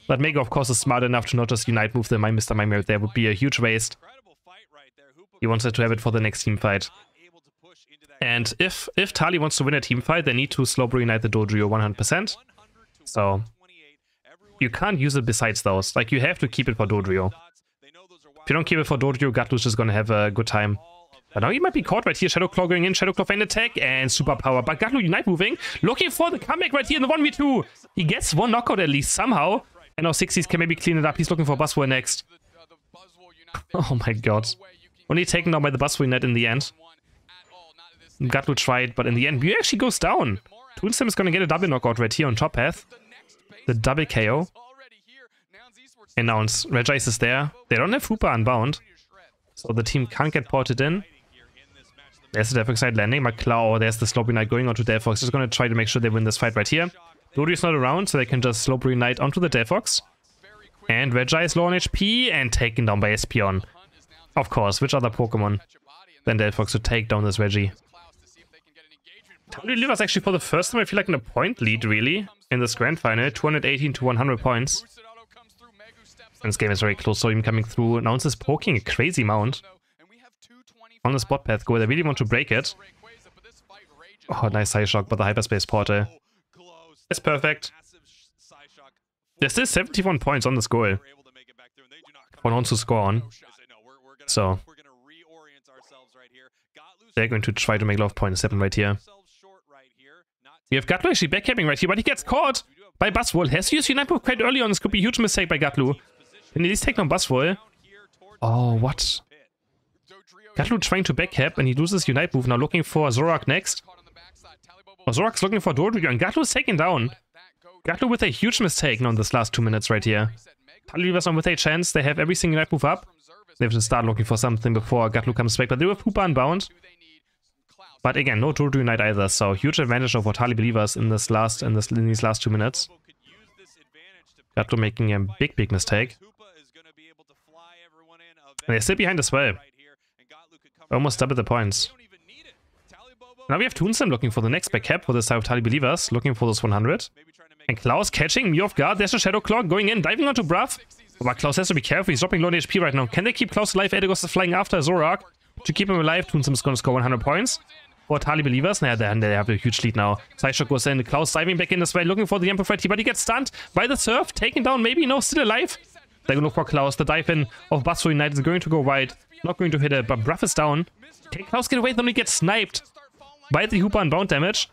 But Mega, of course, is smart enough to not just Unite move the Mr. Mime right there. Would be a huge waste. He wanted to have it for the next team fight. And if Tali wants to win a team fight, they need to Slowbro Unite the Dodrio 100%. So you can't use it besides those. Like, you have to keep it for Dodrio. If you don't keep it for Dodrio, Gatlu's just gonna have a good time. But now he might be caught right here. Shadow Claw going in, Shadow Claw feint attack, and super power. But Gatlu Unite moving, looking for the comeback right here in the 1v2. He gets one knockout at least somehow. And now 60s can maybe clean it up. He's looking for Buzzwole next. Oh my god. Only taken down by the Buzzwole Unite in the end. Gatlu tried, but in the end, Mew actually goes down. Toonslim is gonna get a double knockout right here on top path. The double KO. And now Regice is there. They don't have Hooper unbound. So the team can't get ported in. There's the Delphox side landing. McClow, there's the Slowbro Unite going onto Delphox. Just gonna try to make sure they win this fight right here. Dodrio's not around, so they can just Slowbro Unite onto the Delphox. And Regice low on HP and taken down by Espeon. Of course, which other Pokemon than Delphox to take down this Reggie? Tali delivers actually for the first time, I feel like, in a point lead, really, in this grand final. 218 to 100 points. And this game is very close, so him coming through. Nouns is poking a crazy amount on the spot path goal. They really want to break it. Oh, nice Psyshock, but the Hyperspace Portal. It's perfect. There's still 71 points on this goal for Nouns to score on. So they're going to try to make a lot of points happen right here. We have Gatlu actually backcapping right here, but he gets caught by Buzzwole. Has used Unite move quite early on. This could be a huge mistake by Gatlu. Can he at least take down Buzzwole? Oh, what? Gatlu trying to backcap and he loses Unite move. Now looking for Zorak next. Oh, Zorak's looking for Dodrio and Gatlu's taken down. Gatlu with a huge mistake now in this last 2 minutes right here. Talibobo with a chance. They have every single Unite move up. They have to start looking for something before Gatlu comes back, but they have Hooper unbound. But again, no Dodrio Unite either, so huge advantage over Talibobo in these last 2 minutes. Gatlu making a big mistake. And they're still behind as well. Almost double the points. Now we have Toonslim looking for the next back for this side of Talibobo, looking for those 100. And Klaus catching Mew off guard. There's a Shadow Claw going in, diving onto Bruff. But Klaus has to be careful, he's dropping low HP right now. Can they keep Klaus alive? Aeos is flying after Zorak to keep him alive. Toonslim is going to score 100 points. For Talibobo, nah, they have a huge lead now. Psyshock goes in, Klaus diving back in as well, looking for the Amplified T, but he gets stunned by the surf, taken down, maybe, no, still alive. They're going to look for Klaus. The dive in of Buzzwole Unite is going to go wide, not going to hit it, but Bruff is down. Can Klaus get away? Then he gets sniped by the Hooper unbound damage.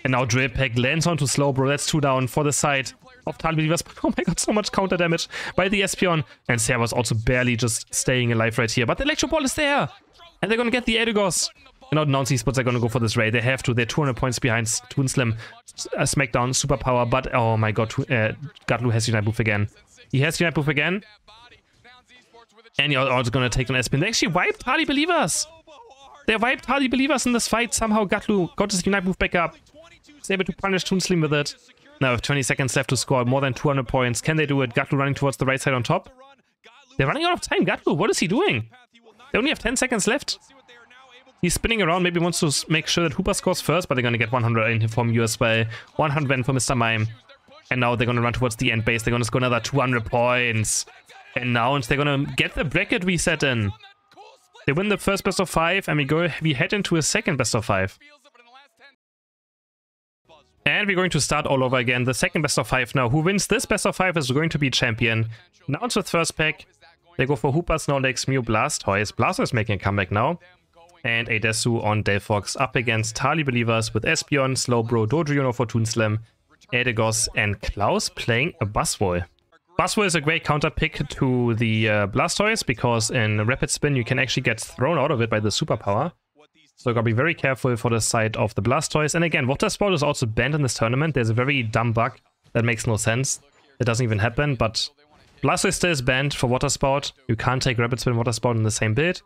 And now Drill Peck lands onto Slowbro. That's 2 down for the side of Talibobo. Oh my god, so much counter damage by the Espeon. And Servus also barely just staying alive right here. But the Electro Ball is there. And they're going to get the Aeos. And now Nouns Esports are going to go for this raid. They have to. They're 200 points behind Toonslim. Smackdown, superpower. But oh my god, Gatlu has Unite move again. He has Unite move again. And he's also going to take on Espeon. They actually wiped Talibobo. They wiped Talibobo in this fight. Somehow Gatlu got his Unite move back up. He's able to punish Toonslim with it. Now with 20 seconds left to score more than 200 points. Can they do it? Gatlu running towards the right side on top. They're running out of time. Gatlu, what is he doing? They only have 10 seconds left. He's spinning around, maybe wants to make sure that Hooper scores first, but they're going to get 100 in from you as well. 100 in for Mr. Mime. And now they're going to run towards the end base. They're going to score another 200 points. And now they're going to get the bracket reset in. They win the first best of 5, and we head into a second best of 5. And we're going to start all over again. The second best of 5 now. Who wins this best of 5 is going to be champion. Nouns with first pick. They go for Hooper, Snorlax, Mew, Blastoise. Blastoise making a comeback now. And a Desu on Delphox up against Talibobo with Espeon, Slowbro, Dodrio for Toonslim, Aeos, and Klaus playing a Buzzwole. Buzzwole is a great counter pick to the Blastoise because in Rapid Spin you can actually get thrown out of it by the superpower. So you gotta be very careful for the side of the Blastoise. And again, Water Spout is also banned in this tournament. There's a very dumb bug that makes no sense. It doesn't even happen, but Blastoise still is banned for Water Spout. You can't take Rapid Spin Water Spout in the same build.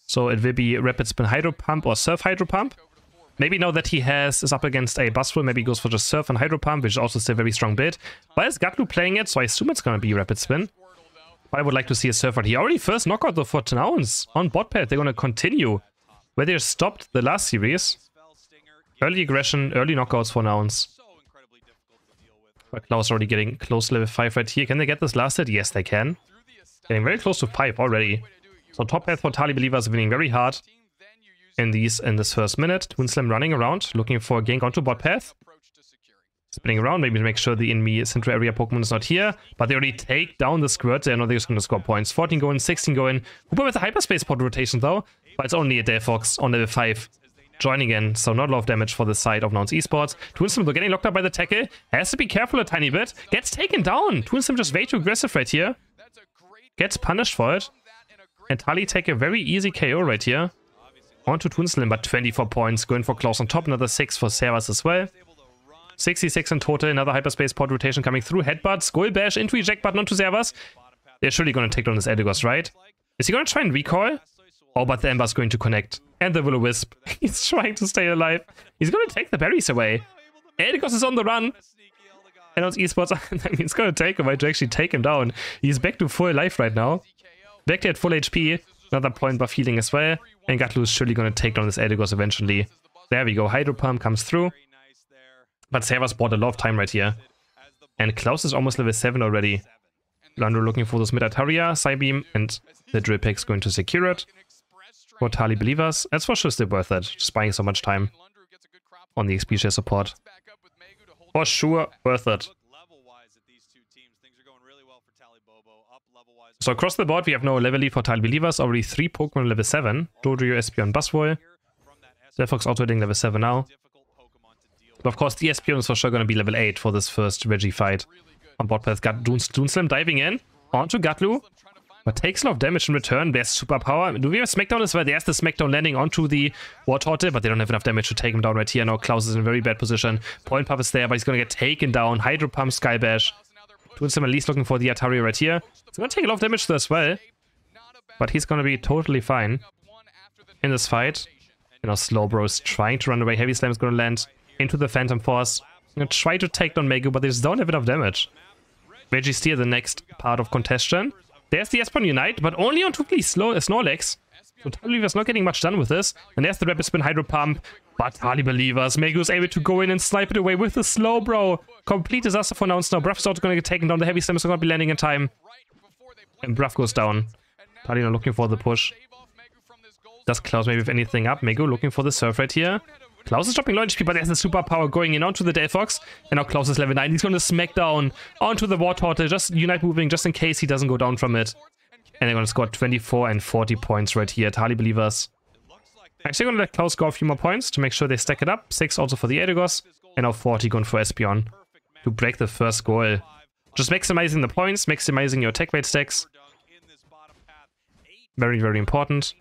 So it will be Rapid Spin Hydro Pump or Surf Hydro Pump. Maybe now that he is up against a Buzzwole, maybe he goes for just Surf and Hydro Pump, which is also still a very strong bid. Why is Gatlu playing it? So I assume it's going to be Rapid Spin. But I would like to see a Surf right here. Already first knockout though for Nouns on bot pad. They're going to continue where they stopped the last series. Early aggression, early knockouts for Nouns. But Klaus already getting close to level 5 right here. Can they get this last hit? Yes, they can. Getting very close to 5 already. So top path for Tali Believers winning very hard in this first minute. Toonslam running around, looking for a gank onto bot path. Spinning around, maybe to make sure the enemy central area Pokemon is not here. But they already take down the Squirt. They're not just going to score points. 14 going, 16 going. Hooper with a hyperspace pod rotation though. But it's only a Delphox on level 5 joining in. So not a lot of damage for the side of Nouns Esports. Toonslam though getting locked up by the tackle. Has to be careful a tiny bit. Gets taken down. Toonslam just way too aggressive right here. Gets punished for it. And Tali take a very easy KO right here. Onto Toonslam, but 24 points. Going for Klaus on top. Another 6 for Servas as well. 66 in total. Another hyperspace pod rotation coming through. Headbutt, Skull Bash into eject button onto Servas. They're surely going to take down this Eldegoss, right? Is he going to try and recoil? Oh, but the Ember's going to connect. And the Will-O-Wisp. He's trying to stay alive. He's going to take the berries away. Eldegoss is on the run. And Nouns Esports, I mean, it's going to take him to actually take him down. He's back to full life right now. Back to at full HP. Another point buff healing as well. And Gatlu is surely going to take down this Eldegoss eventually. There we go. Hydro Pump comes through. But Servas bought a lot of time right here. And Klaus is almost level 7 already. Landro looking for those mid-Ataria, Psybeam, and the Drill Peck's going to secure it. For Tali Believers, that's for sure still worth it. Just buying so much time on the XP share support. For sure worth it. So across the board we have no level lead for Tali Believers. Already 3 Pokemon level 7. Doduo, Espeon, Buzzwole. Delphox also hitting level 7 now. But of course the Espeon is for sure going to be level 8 for this first Reggie fight. On bot path, Toonslam diving in. Onto Gatlu. But takes a lot of damage in return. There's superpower. Do we have Smackdown as well? There's the Smackdown landing onto the Wartortle, but they don't have enough damage to take him down right here. Now Klaus is in a very bad position. Point Puff is there, but he's going to get taken down. Hydro Pump, Sky Bash. Toonslam at least looking for the Atari right here. It's going to take a lot of damage to as well. But he's going to be totally fine in this fight. You know, Slowbro is trying to run away. Heavy Slam is going to land into the Phantom Force. I'm going to try to take down Megu, but they just don't have enough damage. Registeel, the next part of contention. There's the Espeon Unite, but only on 2 Snorlax. So Tali Believers not getting much done with this. And there's the Rapid Spin Hydro Pump. But Tali Believers, Megu is able to go in and snipe it away with the Slowbro. Complete disaster for Nouns now. Bruff is also going to get taken down. The Heavy Slam is going to be landing in time. And Bruff goes down. Tali now looking for the push. Does Klaus maybe have anything up? Megu looking for the Surf right here. Klaus is dropping low HP, but there's a superpower going in onto the Delphox. And now Klaus is level 9. He's going to smack down onto the Wartortle. Just Unite moving just in case he doesn't go down from it. And they're going to score 24 and 40 points right here. Tali Believers. Actually going to let Klaus score a few more points to make sure they stack it up. 6 also for the Eldegoss. And now 40 going for Espeon to break the first goal. Just maximizing the points, maximizing your attack rate stacks. Very, very important.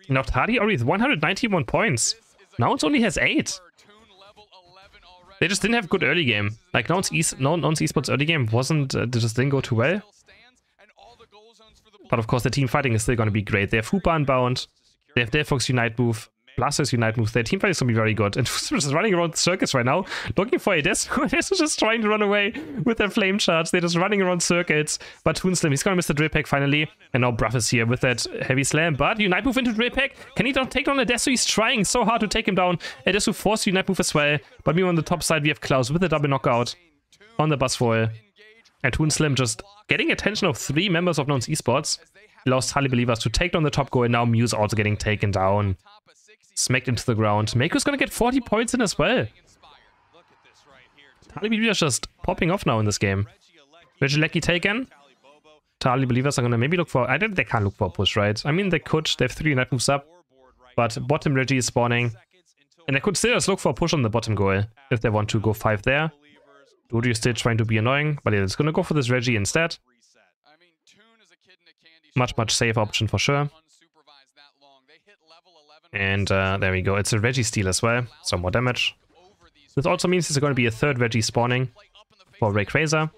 Now Tali already has 191 points. Nouns only has 8. They just didn't have good early game. Like Nouns Esports early game wasn't, just didn't go too well. But of course the team fighting is still going to be great. They have Hoopa Unbound. They have Delphox Unite move. Blastoise Unite move. Their team fight is going to be very good. And Toonslam is just running around circuits right now, looking for a Desu. Desu is just trying to run away with their flame charge. They're just running around circuits. But Toonslam, he's going to miss the Drill Peck finally. And now Bruff is here with that Heavy Slam. But Unite move into Drill Peck. Can he not take down a Desu? He's trying so hard to take him down. A Desu forced Unite move as well. But me on the top side, we have Klaus with a double knockout on the Buzzwole. And Toonslam just getting attention of 3 members of Nouns Esports. Allows Tali Believers to take down the top goal. And now Muse also getting taken down. Smacked into the ground. Meiku's gonna get 40 points in as well. Tali Believers just popping off now in this game. Regieleki taken. Tali Believers are gonna maybe look for... I don't think they can't look for a push, right? I mean, they could. They have 3 Unite moves up. But bottom Reggie is spawning. And they could still just look for a push on the bottom goal if they want to go 5 there. Dodu is still trying to be annoying. But yeah, it's gonna go for this Reggie instead. Much safer option for sure. And there we go. It's a Registeel as well. So more damage. This also means there's going to be a 3rd Reggie spawning for Rayquaza.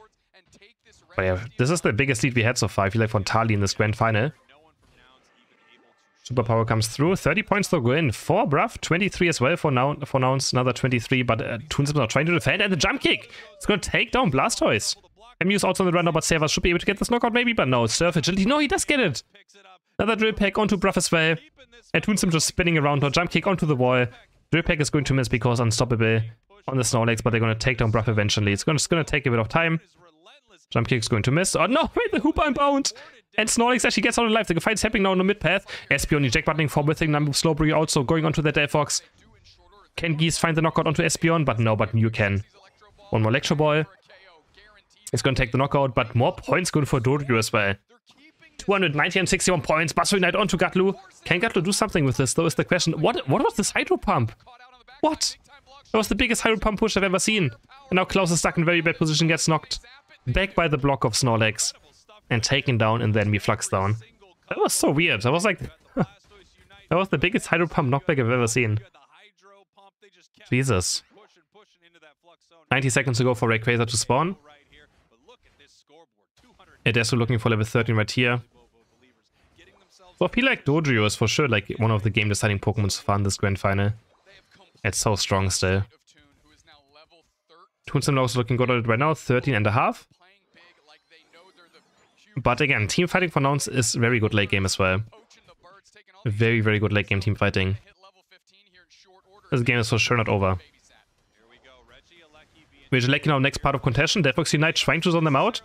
But yeah, this is the biggest lead we had so far, I feel like, from Tali in this grand final. Superpower comes through. 30 points though go in. 4 bruv. 23 as well for Nouns. Another 23. But Toonsim now trying to defend. And the jump kick. It's going to take down Blastoise. MU's also on the run now, but Servas should be able to get this knockout maybe. But no, Surf Agility. No, he does get it. Another Drill Peck onto Bruff as well. And Toonsim just spinning around now. Jump kick onto the wall. Drill Peck is going to miss because unstoppable on the Snorlax. But they're going to take down Bruff eventually. It's going to take a bit of time. Jump kick's going to miss. Oh no, wait, the hoop unbound. And Snorlax actually gets out alive. The fight's happening now in the mid path. Espeon eject buttoning for withing number Slowbro also going onto the Delphox. Can Geese find the knockout onto Espeon? But no, but Mew can. One more Electro Ball. It's going to take the knockout, but more points going for Dodrio as well. 290 and 61 points. Buster Knight onto Gatlu. Can Gatlu do something with this, though, is the question. What was this Hydro Pump? What? That was the biggest Hydro Pump push I've ever seen. And now Klaus is stuck in very bad position, gets knocked back by the block of Snorlax. And taken down and then we flux down. That was so weird. I was like, that was the biggest Hydro Pump knockback I've ever seen. Jesus. 90 seconds to go for Rayquaza to spawn. Adesso looking for level 13 right here. So I feel like Dodrio is for sure like one of the game deciding Pokemon so far in this grand final. It's so strong still. Toonsim also looking good at it right now, 13.5. But again, team fighting for Nouns is very good late game as well. Very, very good late game team fighting. This game is for sure not over. Regieleki now next part of contention. Delphox Unite trying to zone them out.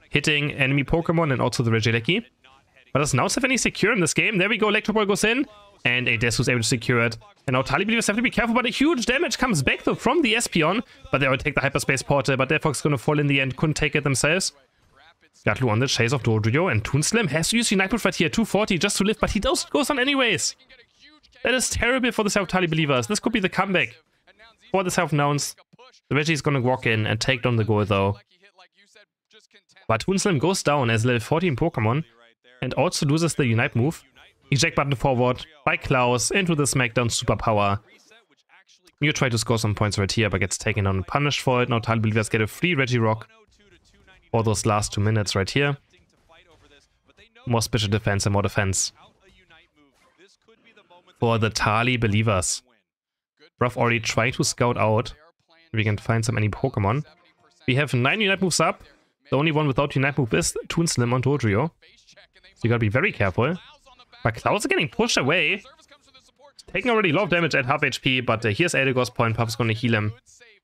Hitting enemy Pokemon and also the Regieleki. But does Nouns have any secure in this game? There we go, Electro Ball goes in. And Aeos was able to secure it. And now Talibobo have to be careful, but a huge damage comes back though from the Espeon. But they will take the Hyperspace Portal, but Delphox is going to fall in the end. Couldn't take it themselves. Gatlu on the chase of Dodrio, and Toonslim has to use Unite Move right here, 240 just to live, but he goes on anyways. That is terrible for the South Tali believers. This could be the comeback for the South Nouns. The Reggie is gonna walk in and take down the goal though. But Toonslim goes down as level 14 Pokemon and also loses the Unite move. Eject button forward by Klaus into the Smackdown Superpower. Mew tried to score some points right here, but gets taken down and punished for it. Now Tali believers get a free Regirock for those last 2 minutes right here. More special defense and more defense for the Tali believers. Ruff already tried to scout out if we can find some any Pokemon. We have 9 Unite moves up. The only one without Unite move is Toonslim on Dodrio. So you gotta be very careful. But Klaus is getting pushed away. Taking already a lot of damage at half HP, but here's Eldegoss point. Puff's gonna heal him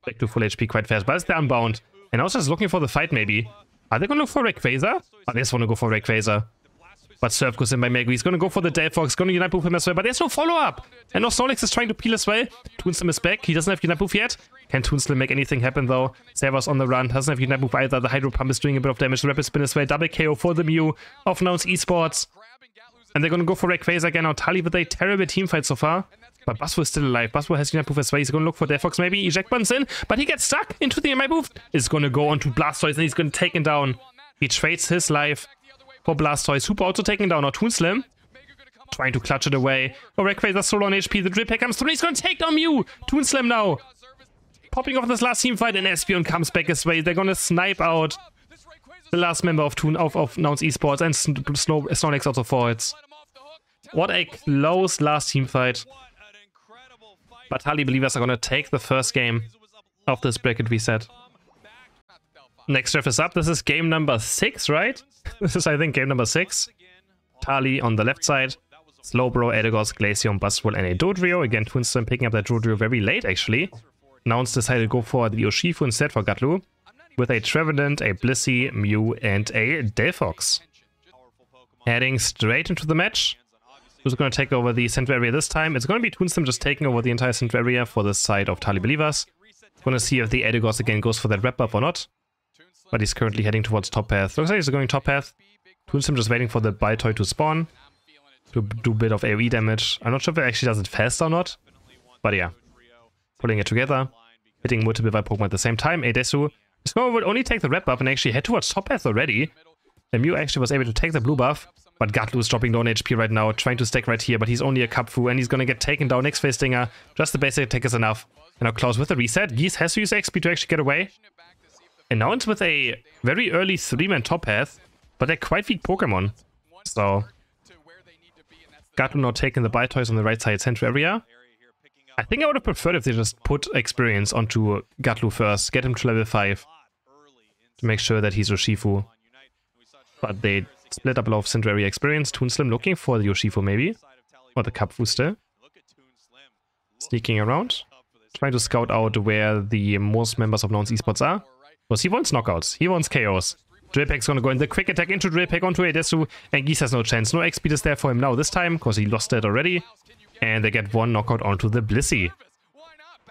back to full HP quite fast. But it's the Unbound. And I was just looking for the fight, maybe. Are they going to look for Rayquaza? Oh, they just want to go for Rayquaza. But Surf goes in by Mega. He's going to go for the Delphox. Going to Unite Move him as well. But there's no follow-up. And now Snorlax is trying to peel as well. Toonslim is back. He doesn't have Unite Move yet. Can Toonslim make anything happen, though? Servas on the run. Doesn't have Unite Move either. The Hydro Pump is doing a bit of damage. The Rapid Spin as well. Double KO for the Mew of Nouns Esports. And they're going to go for Rayquaza again. Now Tali with a terrible team fight so far. But Buswo is still alive. Buswo has Unite Move as well. He's going to look for Delphox maybe. Eject buttons in. But he gets stuck into the Unite Move. It's going to go onto Blastoise and he's going to take him down. He trades his life for Blastoise. Super also taking down now Toonslim. Trying to clutch it away. Oh, Rayquaza so low on HP. The Drip Pack comes through. He's going to take down Mew. Toonslim now. Popping off this last team fight and Espeon comes back his way. They're going to snipe out the last member of Nouns Esports and Snorlax also forwards. What a close last team fight. But Tali believers are going to take the first game of this bracket reset. Next ref is up. This is game number 6, right? This is, I think, game number 6. Tali on the left side. Slowbro, Eldegoss, Glaceon, Buzzwole, and a Dodrio. Again, Toonslim picking up that Dodrio very late, actually. Nouns decided to go for the Urshifu instead for Gatlu. With a Trevenant, a Blissey, Mew, and a Delphox. Heading straight into the match. Who's going to take over the center area this time? It's going to be Toonslim just taking over the entire center area for the side of Tali believers. Going to see if the Eldegoss again goes for that wrap up or not. But he's currently heading towards top path. Looks like he's going top path. Toonslim just waiting for the Baltoy to spawn. To do a bit of AoE damage. I'm not sure if it actually does it fast or not. But yeah. Pulling it together. Hitting multiple Vibe Pokemon at the same time. Adesu will only take the wrap up and actually head towards top path already. The Mew actually was able to take the blue buff. But Gatlu is dropping down HP right now, trying to stack right here, but he's only a Cupfu, and he's gonna get taken down next phase Stinger. Just the basic attack is enough. And now Klaus with the reset. Geese has to use XP to actually get away. And now it's with a very early 3-man top path, but they're quite weak Pokemon. So Gatlu now taking the buy toys on the right side center area. I think I would have preferred if they just put experience onto Gatlu first, get him to level 5 to make sure that he's Urshifu. But they split up a lot of center area experience. Toonslim looking for the Urshifu maybe, or the Kapfu still. Sneaking around, trying to scout out where the most members of Nouns Esports are. Because he wants knockouts, he wants chaos. Drillpack's gonna go in the quick attack into Drillpack onto Edesu, and Geese has no chance. No X speed is there for him now this time, because he lost it already. And they get one knockout onto the Blissey.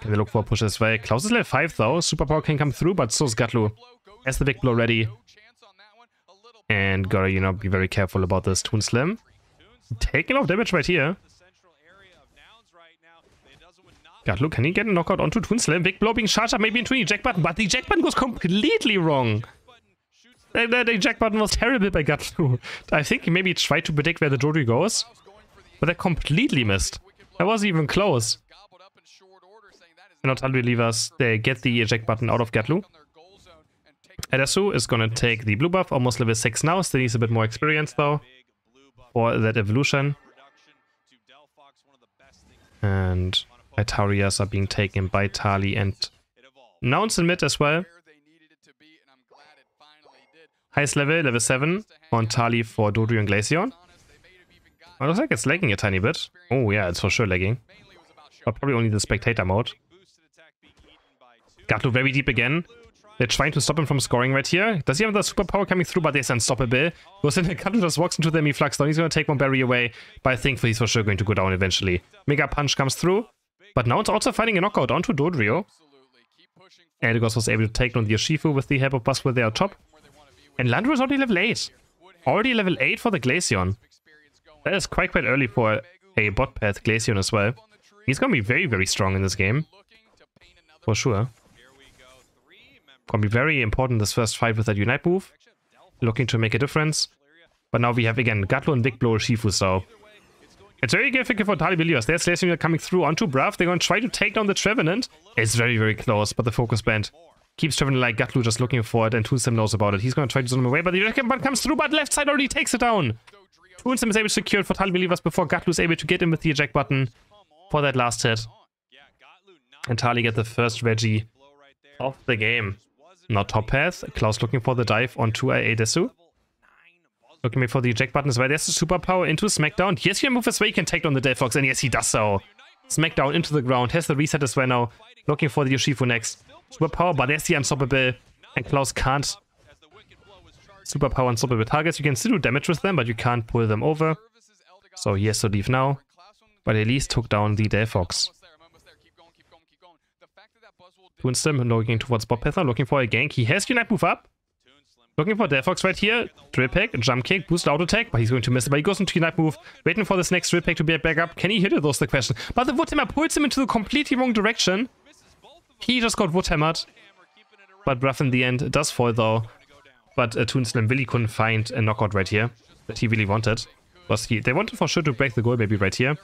Can they look for a push as well? Klaus is level 5 though, superpower can come through, but so is Gatlu. Has the big blow ready. And gotta, you know, be very careful about this. Toonslim taking off damage right here. Gatlu, can he get a knockout onto Toonslim? Big blow being charged up maybe into the eject button, but the eject button goes completely wrong. The eject button was terrible by Gatlu. I think he maybe tried to predict where the Dodri goes, but that completely missed. That wasn't even close. And now Talbi Levers, they get the eject button out of Gatlu. Edesu is gonna take the blue buff, almost level 6 now, still needs a bit more experience though for that evolution. And Itarias are being taken by Tali and Nouns in mid as well. Highest level 7 on Tali for Dodrio and Glaceon. It looks like it's lagging a tiny bit. Oh yeah, it's for sure lagging. But probably only the spectator mode. Gatlu very deep again. They're trying to stop him from scoring right here. Does he have the superpower coming through? But there's unstoppable. Goes in, Gatlu just walks into the Miflux down. He's going to take one berry away. But I think he's for sure going to go down eventually. Mega Punch comes through. But now it's also finding a knockout onto Dodrio. Edigos was able to take down the Urshifu with the help of Buswell there on top. And Landru is already level 8. Already level 8 for the Glaceon. That is quite early for a bot path Glaceon as well. He's going to be very, very strong in this game. For sure. Going to be very important this first fight with that Unite move. Looking to make a difference. But now we have again Gatlu and Big Blow Urshifu, so it's very difficult for Talibobo. There's Glaceon coming through onto Brav. They're going to try to take down the Trevenant. It's very, very close, but the focus band keeps Trevenant like Gatlu just looking for it, and Toonslim knows about it. He's going to try to zone him away, but the Wrecking Band comes through, but left side already takes it down. Toonslim is able to secure it for Talibobo before Gatlu is able to get in with the eject button for that last hit. And Tali get the first Reggie of the game. Now top path. Klaus looking for the dive onto Edesu. Looking for the eject button as well. There's the superpower into Smackdown. Yes, he can move as well. He can take down the Delphox, and yes, he does so. Smackdown into the ground. Has the reset as well now. Looking for the Urshifu next. Superpower, but there's the unstoppable. And Klaus can't. Superpower unstoppable targets. You can still do damage with them, but you can't pull them over. So he has to leave now. But at least took down the Delphox. Toonslim looking towards Bob Pether, looking for a gank. He has Unite move up. Looking for Delphox right here. Drill Pack, jump kick, boost auto attack, but he's going to miss it. But he goes into Unite move, waiting for this next Drill Pack to be back up. Can he hit it? That's the question. But the Woodhammer pulls him into the completely wrong direction. He just got Woodhammered. But Bruff in the end does fall though. But Toonslim really couldn't find a knockout right here that he really wanted. They wanted for sure to break the goal maybe right here.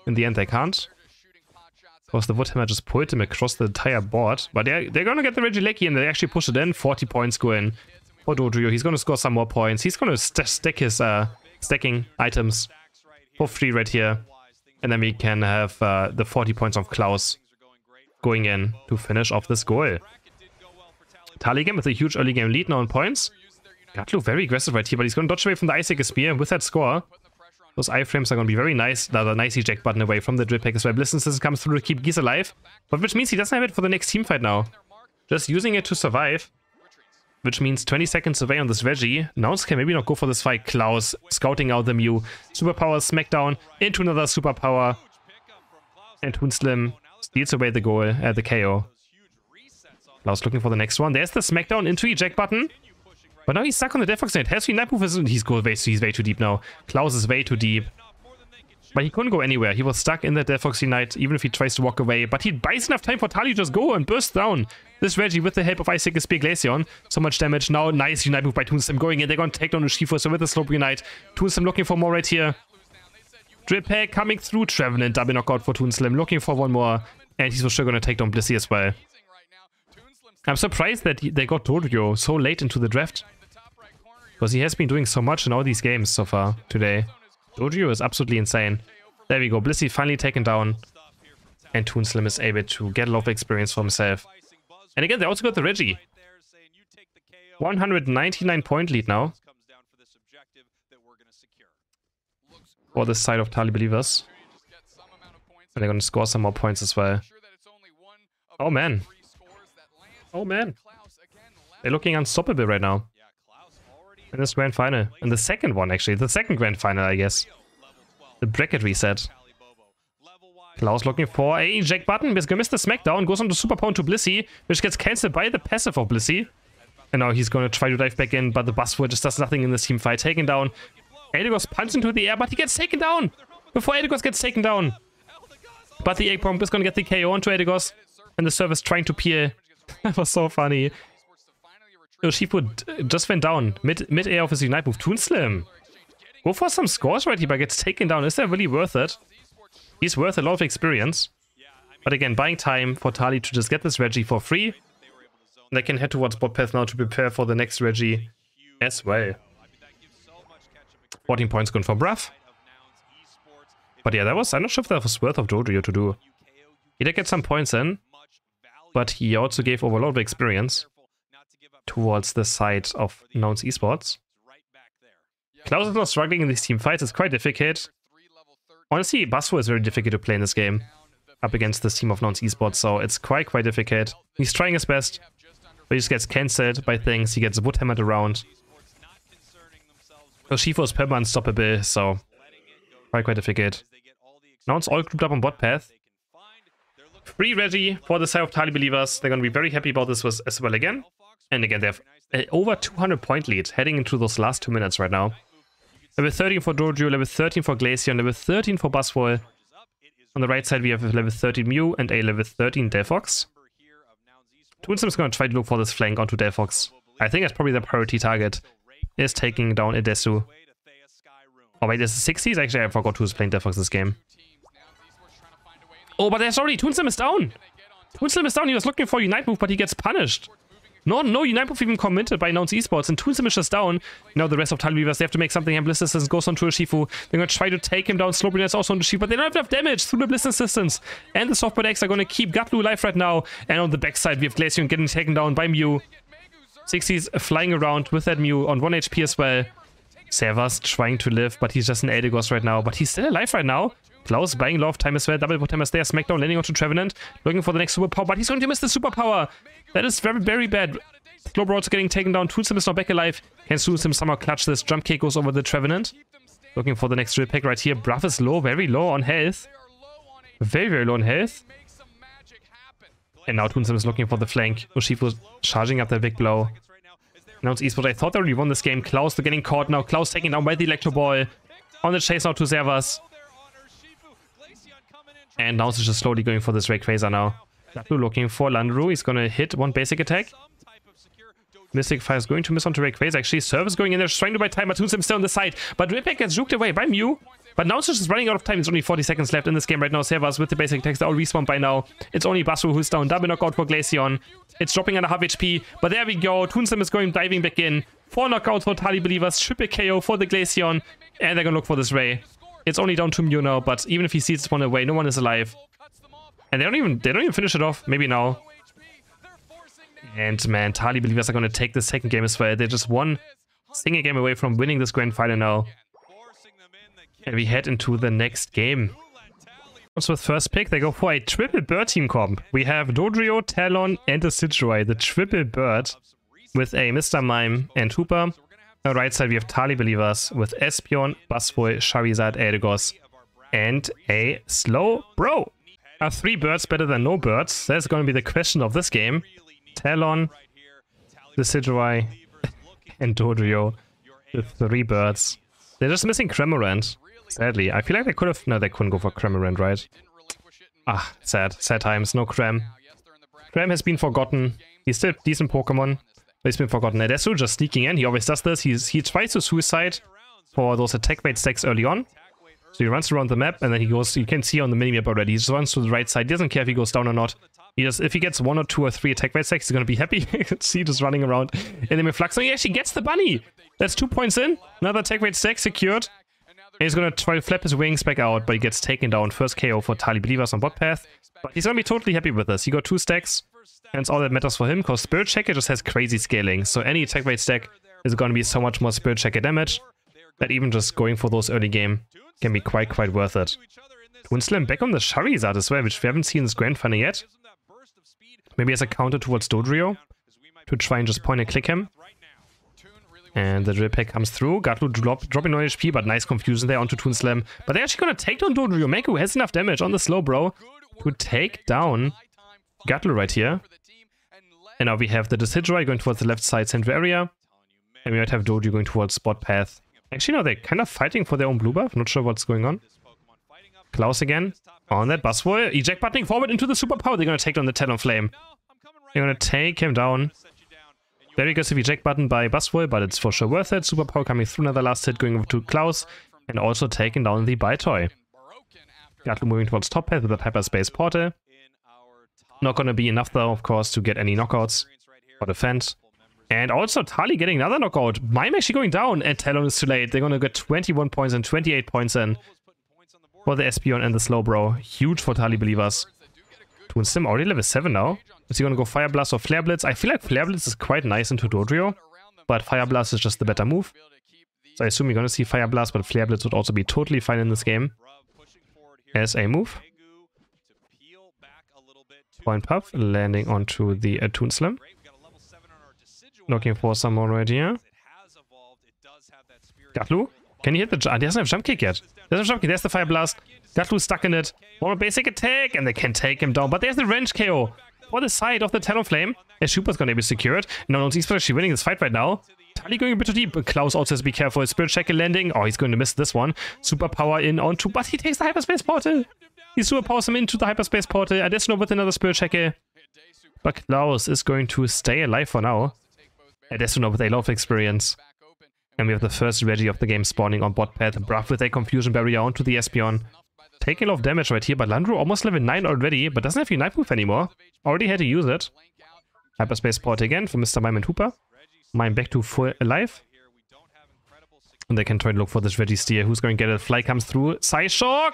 In the end they can't. Because the Woodhammer just pulled him across the entire board. But they're going to get the Regieleki and they actually push it in. 40 points go in for Dodrio. He's going to score some more points. He's going to stack his stacking items for free right here. And then we can have the 40 points of Klaus going in to finish off this goal. Tali again with a huge early game lead now on points. Gatlu very aggressive right here, but he's going to dodge away from the Icicle Spear with that score. Those iframes are going to be very nice. Another nice eject button away from the Drill Pack as well. Blissens comes through to keep Geese alive. But which means he doesn't have it for the next team fight now. Just using it to survive. Which means 20 seconds away on this Reggie. Nouns can maybe not go for this fight. Klaus scouting out the Mew. Superpower Smackdown into another superpower. And Toonslim steals away the goal at the KO. Klaus looking for the next one. There's the Smackdown into eject button. But now he's stuck on the Delphox net. Has Unite move? He's way too deep now. Klaus is way too deep. But he couldn't go anywhere. He was stuck in the Delphox Unite, even if he tries to walk away. But he buys enough time for Tali to just go and burst down this Reggie with the help of Icicle Spear Glaceon. So much damage. Now, nice Unite move by Toonslim going in. They're going to take down Urshifu. So with the Slope Unite, Toonslim looking for more right here. Drill Pack coming through. Trevenant double knockout for Toonslim. Looking for one more. And he's for sure going to take down Blissey as well. I'm surprised that they got Dodrio so late into the draft. Because he has been doing so much in all these games so far today. Dojo is absolutely insane. There we go. Blissey finally taken down. And Toonslim is able to get a lot of experience for himself. And again, they also got the Reggie. 199 point lead now. For the side of Tali Believers. And they're going to score some more points as well. Oh man. Oh man. They're looking unstoppable right now. In this grand final. In the second one, actually. The second grand final, I guess. The bracket reset. Klaus looking for a eject button. He's gonna miss the smackdown. Goes on to super pound to Blissey, which gets cancelled by the passive of Blissey. And now he's gonna try to dive back in, but the Buzzword just does nothing in this team fight. Taken down. Aeos punches into the air, but he gets taken down before Aeos gets taken down. But the egg bomb is gonna get the KO onto Aeos, and the service trying to peel. That was so funny. Urshifu just went down mid-air of his Unite move. Toonslim. Go for some scores right here, but gets taken down. Is that really worth it? He's worth a lot of experience. But again, buying time for Tali to just get this Reggie for free. And they can head towards bot path now to prepare for the next Reggie as well. 14 points going for Bruff. But yeah, that was, I'm not sure if that was worth of Jojo to do. He did get some points in, but he also gave over a lot of experience towards the side of Nouns Esports. Klaus is not struggling in these team fights, it's quite difficult. Honestly, Baswo is very difficult to play in this game up against this team of Nouns Esports, so it's quite difficult. He's trying his best, but he just gets cancelled by things, he gets wood hammered around. Urshifu is perma unstoppable, so quite difficult. Nouns all grouped up on bot path. Free Reggie for the side of Tali Believers. They're going to be very happy about this as well again. And again, they have over 200 point lead heading into those last 2 minutes right now. Level 13 for Dojo, level 13 for Glacier, and level 13 for Buzzwole. On the right side, we have a level 13 Mew and a level 13 Delphox. Toonslim is going to try to look for this flank onto Delphox. I think that's probably the priority target, is taking down Edesu. Oh wait, this is 60s? Actually, I forgot who's playing Delphox this game. Oh, but there's already Toonslim is down! Toonslim is down, he was looking for a Unite move, but he gets punished. No Unite move even committed by Nouns Esports, and Toonslim is just down. Now the rest of Tali Believers, they have to make something, and Bliss Assistance goes on to Urshifu. They're going to try to take him down. Slowbro is also on Urshifu, but they don't have enough damage through the Bliss Assistance. And the Softbird X are going to keep Gatlu alive right now. And on the backside, we have Glaceon getting taken down by Mew. 60s flying around with that Mew on 1 HP as well. Servas trying to live, but he's just an Eldegoss right now. But he's still alive right now. Klaus buying a lot of time as well. Double bot hammers there. Smackdown landing onto Trevenant. Looking for the next superpower, but he's going to miss the superpower. That is very bad. Slowbro also getting taken down. Toonslim is now back alive. Can Toonslim somehow clutch this? Jump kick goes over the Trevenant. Looking for the next drill pack right here. Bruff is low, very low on health. Very low on health. And now Toonslim is looking for the flank. Urshifu charging up that big blow. Nouns Esports, I thought they already won this game. Klaus getting caught now. Klaus taken down by the Electro Ball. On the chase now to Servas. And Nouns is just slowly going for this Rayquaza now. Gatlu looking for Landru. He's gonna hit one basic attack. Mystic Fire is going to miss onto Rayquaza. Actually, Service going in there, trying to buy time, but Toonslim still on the side. But Ripek gets juked away by Mew. But now it's just running out of time. It's only 40 seconds left in this game right now. Servas with the basic attacks, they all respawn by now. It's only Basu who's down. Double knockout for Glaceon. It's dropping under half HP. But there we go. Toonslim is going diving back in. 4 knockouts for Tali Believers. Triple KO for the Glaceon. And they're gonna look for this Ray. It's only down to Mew now, but even if he sees this one away, no one is alive. And they don't even finish it off. Maybe now. And man, Tali Believers are going to take the second game as well. They're just one single game away from winning this grand final now. And we head into the next game. Also with first pick, they go for a triple bird team comp. We have Dodrio, Talon, and a Sidgeway. The triple bird with a Mr. Mime and Hooper. On the right side, we have Tali Believers with Espeon, Buzzwole, Charizard, Eldegoss, and a Slowbro. Are 3 birds better than no birds? That's going to be the question of this game. Talon, the Sidgeway, and Dodrio with 3 birds. They're just missing Cramorant, sadly. I feel like they could have... No, they couldn't go for Cramorant, right? Ah, sad. Sad times. No Cram. Cram has been forgotten. He's still a decent Pokemon, but he's been forgotten. Edesu just sneaking in. He always does this. He tries to suicide for those attack bait stacks early on. So he runs around the map, and then he goes... You can see on the minimap already. He just runs to the right side. He doesn't care if he goes down or not. He just, if he gets 1 or 2 or 3 attack bait stacks, he's gonna be happy. You can see just running around. And then with Flux, he actually gets the bunny. That's 2 points in. Another attack bait stack secured. And he's gonna try to flap his wings back out, but he gets taken down. First KO for Tali Believers on bot path. But he's gonna be totally happy with this. He got 2 stacks, and it's all that matters for him, because Spirit Checker just has crazy scaling. So any attack rate stack is gonna be so much more Spirit Checker damage that even just going for those early game can be quite worth it. Toon Slam back on the Charizard as well, which we haven't seen in this Grand Final yet. Maybe as a counter towards Dodrio to try and just point and click him. And the drill pack comes through. Gatlu dropping no HP, but nice confusion there onto Toon Slam. But they're actually gonna take down Dodrio. Meku has enough damage on the slow bro to take down Gatlu right here. And now we have the Decidueye going towards the left side center area. And we might have Dodrio going towards spot path. Actually, no, they're kind of fighting for their own blue buff. Not sure what's going on. Klaus again on that Buzzwole. Eject buttoning forward into the superpower. They're gonna take down the Talonflame. They're gonna take him down. Very aggressive eject button by Buzzwole, but it's for sure worth it. Superpower coming through, another last hit going over to Klaus, and also taking down the Bytoy. Gatlu moving towards top path with that Hyperspace Portal. Not gonna be enough though, of course, to get any knockouts or defense. And also Tali getting another knockout. Mime actually going down, and Talon is too late. They're gonna get 21 points and 28 points in for the Espeon and the Slowbro. Huge for Tali Believers. Toon Slam already level 7 now. Is he gonna go Fire Blast or Flare Blitz? I feel like Flare Blitz is quite nice into Dodrio, but Fire Blast is just the better move. So I assume you're gonna see Fire Blast, but Flare Blitz would also be totally fine in this game as a move. Point Puff landing onto the Toon Slam. Looking for some more right here. Gatlu, can he hit the jump? He doesn't have jump kick yet. There's a jump kick. There's the Fire Blast. Gatlu's stuck in it. More basic attack, and they can take him down. But there's the range KO for the side of the Talonflame. And Super's gonna be secured. No, Nouns Esports actually winning this fight right now. Tali going a bit too deep. Klaus also has to be careful. Spirit Checker landing. Oh, he's going to miss this one. Superpower in onto, but he takes the Hyperspace Portal. He superpowers him into the Hyperspace Portal. Additional with another Spirit Checker. But Klaus is going to stay alive for now. Additional with a lot of experience. And we have the first Reggie of the game spawning on bot path. Bruff with a Confusion Barrier onto the Espeon. Taking a lot of damage right here, but Landru almost level 9 already, but doesn't have Unite move anymore. Already had to use it. Hyperspace Port again for Mr. Mime and Hooper. Mime back to full alive. And they can try to look for this Registeer. Who's going to get it? Fly comes through. Psyshock!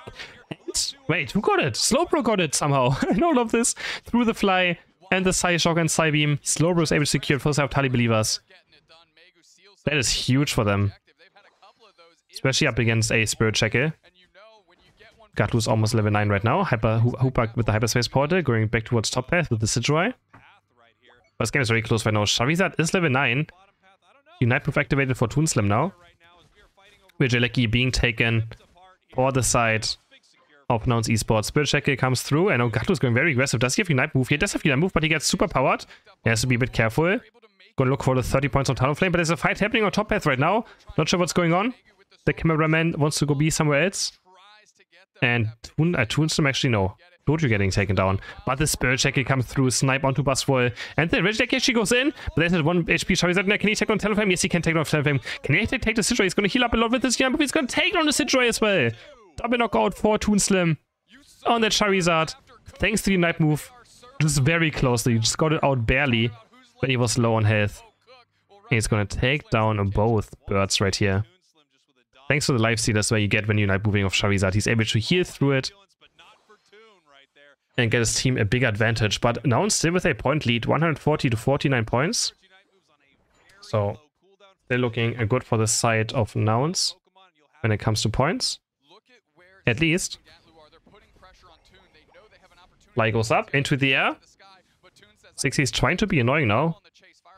And wait, who got it? Slowbro got it somehow. In all of this. Through the Fly and the Psyshock and Psybeam. Slowbro is able to secure first half Tali Believers. That is huge for them. Especially up against a Spirit Checker. Gatlu's almost level 9 right now. Hooper with the Hyperspace Portal going back towards top path with the Decidueye. But this game is very close right now. Charizard is level 9. Unite Proof activated for Toon Slam now. With Jalecki being taken for the side of Nouns Esports. Spirit Checker comes through, and Gatlu's going very aggressive. Does he have Unite move? He does have Unite move, but he gets super powered. He has to be a bit careful. Gonna look for the 30 points on Talonflame, but there's a fight happening on top path right now. Not sure what's going on. The cameraman wants to go be somewhere else. And Toon Slam actually no. Dodrio getting taken down. But the Spirit Checker comes through, snipe onto Buzzwole. And the Regideck actually goes in. But there's that 1 HP Charizard. Now, can he take on Talonflame? Yes, he can take on Talonflame. Can he take the Decidueye? He's going to heal up a lot with this jump, but he's going to take on the Decidueye as well. Double knockout for Toon Slam on that Charizard. Thanks to the Unite move. Just very closely. Just got it out barely when he was low on health. He's going to take down both birds right here. Thanks to the lifesteal as well you get when you Unite moving off Charizard. He's able to heal through it and get his team a big advantage. But Nouns still with a point lead, 140 to 49 points. So they're looking good for the side of Nouns when it comes to points. At least. Fly goes up into the air. 60 is trying to be annoying now.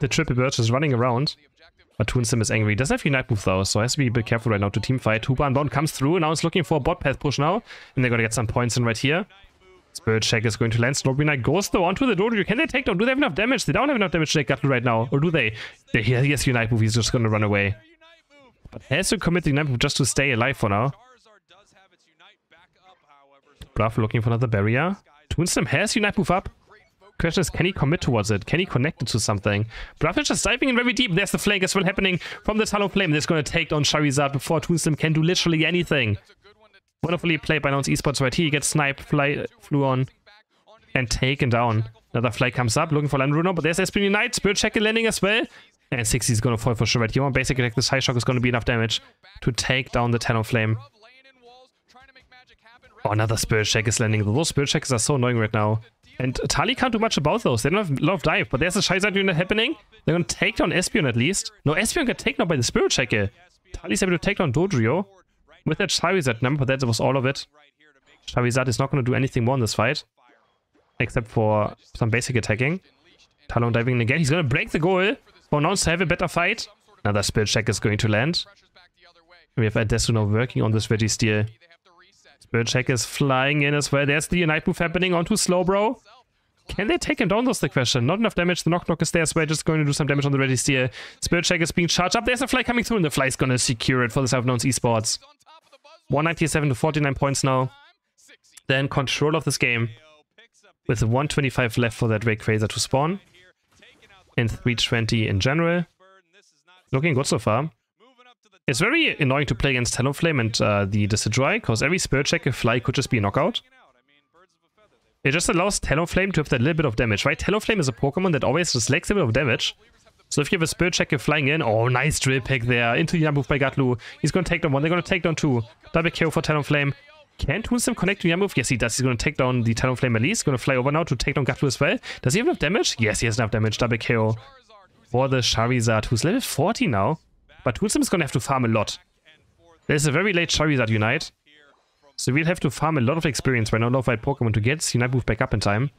The Triple Birch is running around. But Toon Slam is angry. Doesn't have Unite move though, so has to be a bit careful right now to team fight. Hooper Unbound comes through. Now it's looking for a bot path push now. And they're gonna get some points in right here. Spirit Check is going to land. Snowball Knight goes though onto the Dodrio. Can they take down? Do they have enough damage? They don't have enough damage to take Gatlu right now. Or do they? He has Unite move. He's just gonna run away. But has to commit the Unite move just to stay alive for now. Braff looking for another barrier. Toon Slam has Unite move up. Question is, can he commit towards it? Can he connect it to something? Braff is just diving in very deep. There's the flank as well happening from the Talonflame. That's going to take down Charizard before Toon Slam can do literally anything. Wonderfully played by Nouns Esports right here. He gets sniped, flew on, and taken down. Another Fly comes up, looking for Landruno, but there's Espin Unite. Spirit Checker landing as well. And 60 is gonna fall for sure right here. One basic attack, this high shock is gonna be enough damage to take down the Talonflame. Oh, another Spirit Check is landing. Those Spirit Checks are so annoying right now. And Tali can't do much about those. They don't have a lot of dive, but there's a Charizard unit happening. They're gonna take down Espeon at least. No, Espeon got taken out by the Spirit Checker. Tali's able to take down Dodrio with that Charizard number, but that was all of it. Charizard is not gonna do anything more in this fight, except for some basic attacking. Talon diving in again. He's gonna break the goal for Nouns to have a better fight. Another Spirit Check is going to land. We have Adesso now working on this Registeel. Spirit Check is flying in as well. There's the Unite move happening onto Slowbro. Can they take him down? That's the question. Not enough damage. The Knock is there as well. Just going to do some damage on the Registeel. Spirit Check is being charged up. There's a Fly coming through, and the Fly is going to secure it for the side of Nouns Esports. 197 to 49 points now. Then control of this game with 125 left for that Rayquaza to spawn. And 320 in general. Looking good so far. It's very annoying to play against Talonflame and the Decidueye, because every Spirit Check Fly could just be a knockout. It just allows Talonflame to have that little bit of damage, right? Talonflame is a Pokemon that always just lacks a bit of damage. So if you have a Spirit Checker flying in, oh, nice drill pick there, into the move by Gatlu. He's going to take down one, they're going to take down two. Double KO for Talonflame. Can Toonstem connect to Yamove? Yes, he does. He's going to take down the Talonflame at least. He's going to fly over now to take down Gatlu as well. Does he have enough damage? Yes, he has enough damage. Double KO for the Charizard, who's level 40 now. But Toonstem is going to have to farm a lot. There's a very late Charizard Unite. So we'll have to farm a lot of experience right now, a lot of white Pokemon to get Unite move back up in time.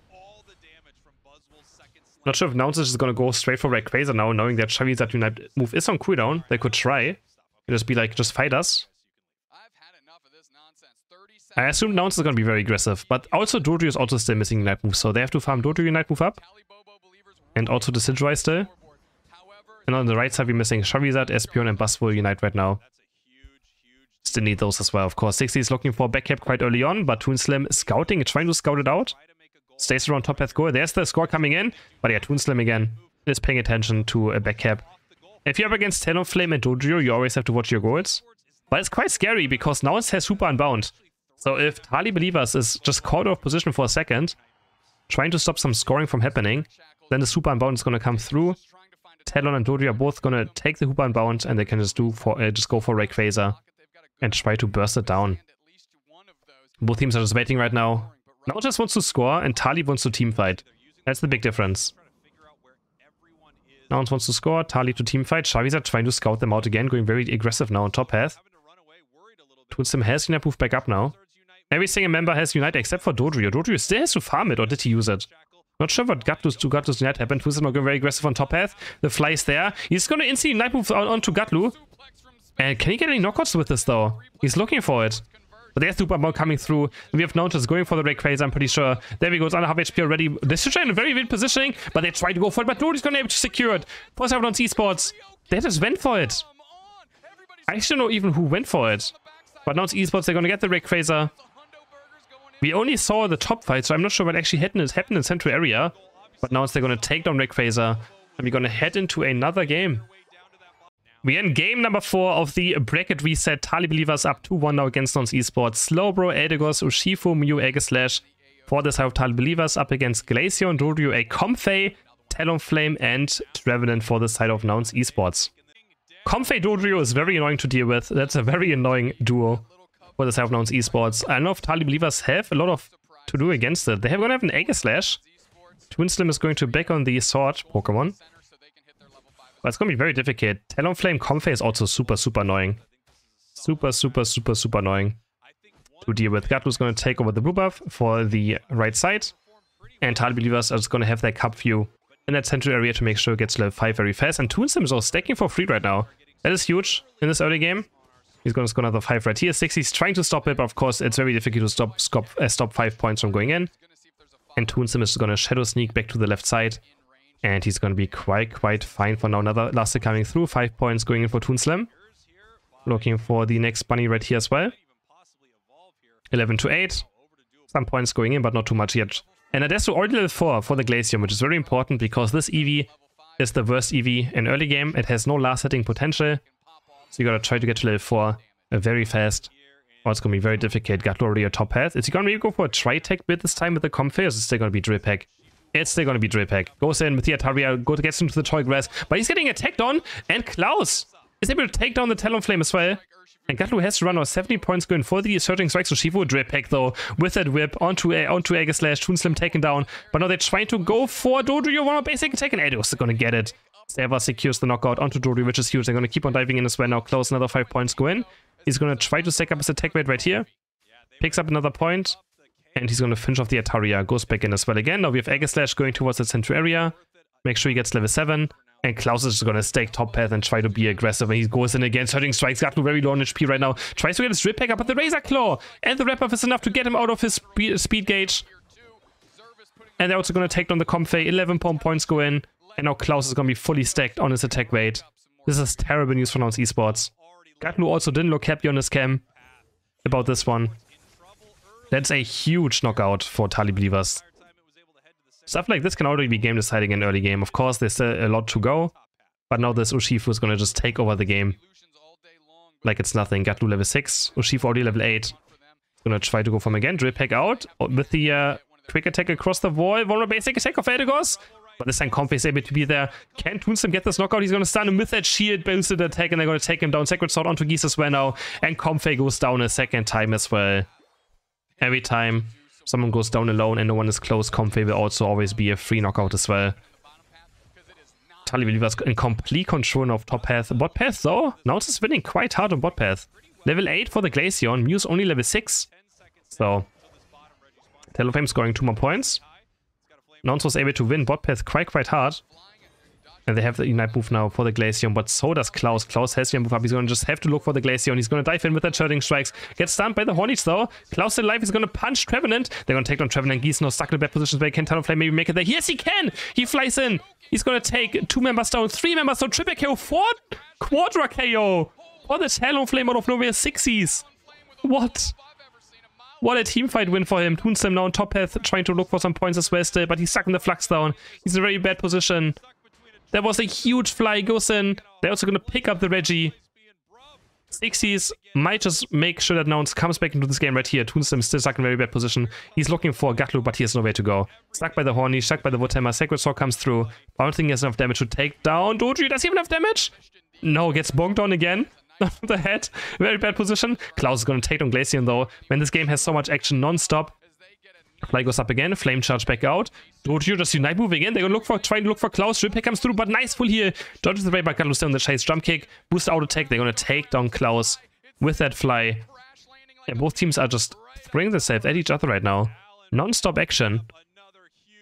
Not sure if Nouns is just going to go straight for Rayquaza now, knowing that Charizard Unite move is on cooldown. They could try. It'd just be like, just fight us. I assume Nouns is going to be very aggressive, but also Dodrio is also still missing Unite move, so they have to farm Dodrio Unite move up. And also the Decidueye still. And on the right side we're missing Charizard, Espeon and Buzzwole Unite right now. Still need those as well, of course. 60 is looking for a back cap quite early on, but Toonslim scouting, trying to scout it out. Stays around top path goal. There's the score coming in, but yeah, Toonslim again is paying attention to a back cap. If you're up against Talonflame and Dodrio, you always have to watch your goals. But it's quite scary because now it has Super Unbound. So if Tali Believers is just caught off position for a second, trying to stop some scoring from happening, then the Super Unbound is going to come through. Talon and Dodrio are both going to take the Super Unbound, and they can just go for Rayquaza and try to burst it down. Both teams are just waiting right now. Now just wants to score, and Tali wants to team fight. That's the big difference. Nouns wants to score, Tali to team fight. Charizard trying to scout them out again, going very aggressive now on top path. Toonstim has Unite move back up now. Every single member has Unite except for Dodrio. Dodrio still has to farm it, or did he use it? Not sure what Gatlu's Unite happened. Toonstim going very aggressive on top path. The Fly is there. He's going to instantly Unite move onto Gatlu. And can he get any knockouts with this though? He's looking for it. But there's Super Ball coming through. And we have Nouns just going for the Rayquaza, I'm pretty sure. There we go, it's under half HP already. This should in a very weird positioning, but they try to go for it. But Nobody's going to be able to secure it. First half Nouns Esports. They just went for it. I actually don't know even who went for it. But Nouns Esports, they're going to get the Rayquaza. We only saw the top fight, so I'm not sure what actually happened in Central Area. But now they're going to take down Rayquaza. And we're going to head into another game. We're in game number 4 of the bracket reset. Tali Believers up 2-1 now against Nouns Esports. Slowbro, Aeos, Urshifu, Mew, Aegislash for the side of Tali Believers up against Glaceon, Dodrio, a Comfey, Talonflame, and Trevenant for the side of Nouns Esports. Comfey Dodrio is very annoying to deal with. That's a very annoying duo for the side of Nouns Esports. I don't know if Tali Believers have a lot of to do against it. They're going to have an Aegislash. Twinslim is going to back on the Sword Pokemon. But it's going to be very difficult. Talonflame Comfey is also super annoying. Super annoying to deal with. Gatlu's going to take over the blue buff for the right side. And Tali Believers are just going to have their cup view in that central area to make sure it gets level 5 very fast. And Toonslim is also stacking for free right now. That is huge in this early game. He's going to score another 5 right here. 60's trying to stop it, but of course it's very difficult to stop 5 points from going in. And Toonslim is going to Shadow Sneak back to the left side. And he's going to be quite fine for now. Another Elastic coming through. 5 points going in for Toonslim. Looking for the next bunny right here as well. 11 to 8. Some points going in, but not too much yet. And Adesso already level 4 for the Glaceon, which is very important because this EV is the worst EV in early game. It has no last hitting potential. So you gotta try to get to level 4 very fast. Or it's gonna be very difficult. Gatlu already a top path. Is he gonna maybe go for a Tri-Tech bit this time with the Comfey, or is it still gonna be Drill Pack? It's still going to be Drillpack. Goes in with the Ataria, gets into the Toy Grass, but he's getting attacked on, and Klaus is able to take down the Talonflame as well. And Gatlu has to run out 70 points going for the Surging Strikes. So Shifu Drillpack though, with that whip onto Aeos Slash, Toonslim taken down. But now they're trying to go for Dodrio, one more basic attack, and Aeos is going to get it. Seva secures the knockout onto Dodrio, which is huge. They're going to keep on diving in as well now. Close, another 5 points go in. He's going to try to stack up his attack rate right here. Picks up another point. And he's going to finish off the Ataria. Goes back in as well again. Now we have Aeos Slash going towards the central area. Make sure he gets level 7. And Klaus is just going to stake top path and try to be aggressive. And he goes in again. Surging Strikes. Gatlu very low on HP right now. Tries to get his Drip Pack up, but the Razor Claw and the Wrap-Up is enough to get him out of his speed gauge. And they're also going to take down the Comfey. 11 points go in. And now Klaus is going to be fully stacked on his attack rate. This is terrible news for Nouns Esports. Gatlu also didn't look happy on his cam about this one. That's a huge knockout for Tali believers. Stuff like this can already be game deciding in early game. Of course, there's still a lot to go. But now this Urshifu is going to just take over the game. Like it's nothing. Gatlu level 6. Urshifu already level 8. Going to try to go from again. Drill Pack out. With the quick attack across the wall. One more basic attack of Aeos. But this time Comfey is able to be there. Can Toonslim get this knockout? He's going to stun him with that shield boosted attack. And they're going to take him down. Sacred Sword onto Geese as well now. And Comfey goes down a second time as well. Every time someone goes down alone and no one is close, Comfey will also always be a free knockout as well. Tali believers in complete control of top path. Bot path though, Nouns is winning quite hard on bot path. Level 8 for the Glaceon, Muse only level 6. So, Talonflame scoring 2 more points. Nouns was able to win bot path quite hard. And they have the Unite move now for the Glaceon, but so does Klaus. Klaus has the move up. He's going to just have to look for the Glaceon. He's going to dive in with the Surging Strikes. Gets stunned by the Hornets though. Klaus still alive. He's going to punch Trevenant. They're going to take down Trevenant. Geese now stuck in a bad position where he can Talonflame maybe make it there. Yes, he can! He flies in. He's going to take 2 members down, 3 members down, triple KO, 4 quadra KO. For the Talonflame out of nowhere, 60s. What? What a team fight win for him. Toonslim now on top path, trying to look for some points as well still, but he's stuck in the Flux down. He's in a very bad position. There was a huge fly, goes in. They're also going to pick up the Reggie. 60s might just make sure that Nouns comes back into this game right here. Toonslim is still stuck in a very bad position. He's looking for Gatlu, but he has nowhere to go. Stuck by the Horny, stuck by the Woodhammer. Sacred Sword comes through. I don't think he has enough damage to take down Dodrio. Does he have enough damage? No, gets bonked on again. The head. Very bad position. Klaus is going to take down Glaceon though. When this game has so much action non-stop. Fly goes up again, Flame Charge back out. Dodrio just Unite moving in. They're going to trying to look for Klaus. Drip Pack comes through, but nice full heal. Dodges the way back, Gatlu still on the chase. Jump kick, boost auto attack. They're going to take down Klaus with that fly. And both teams are just throwing themselves at each other right now. Non-stop action.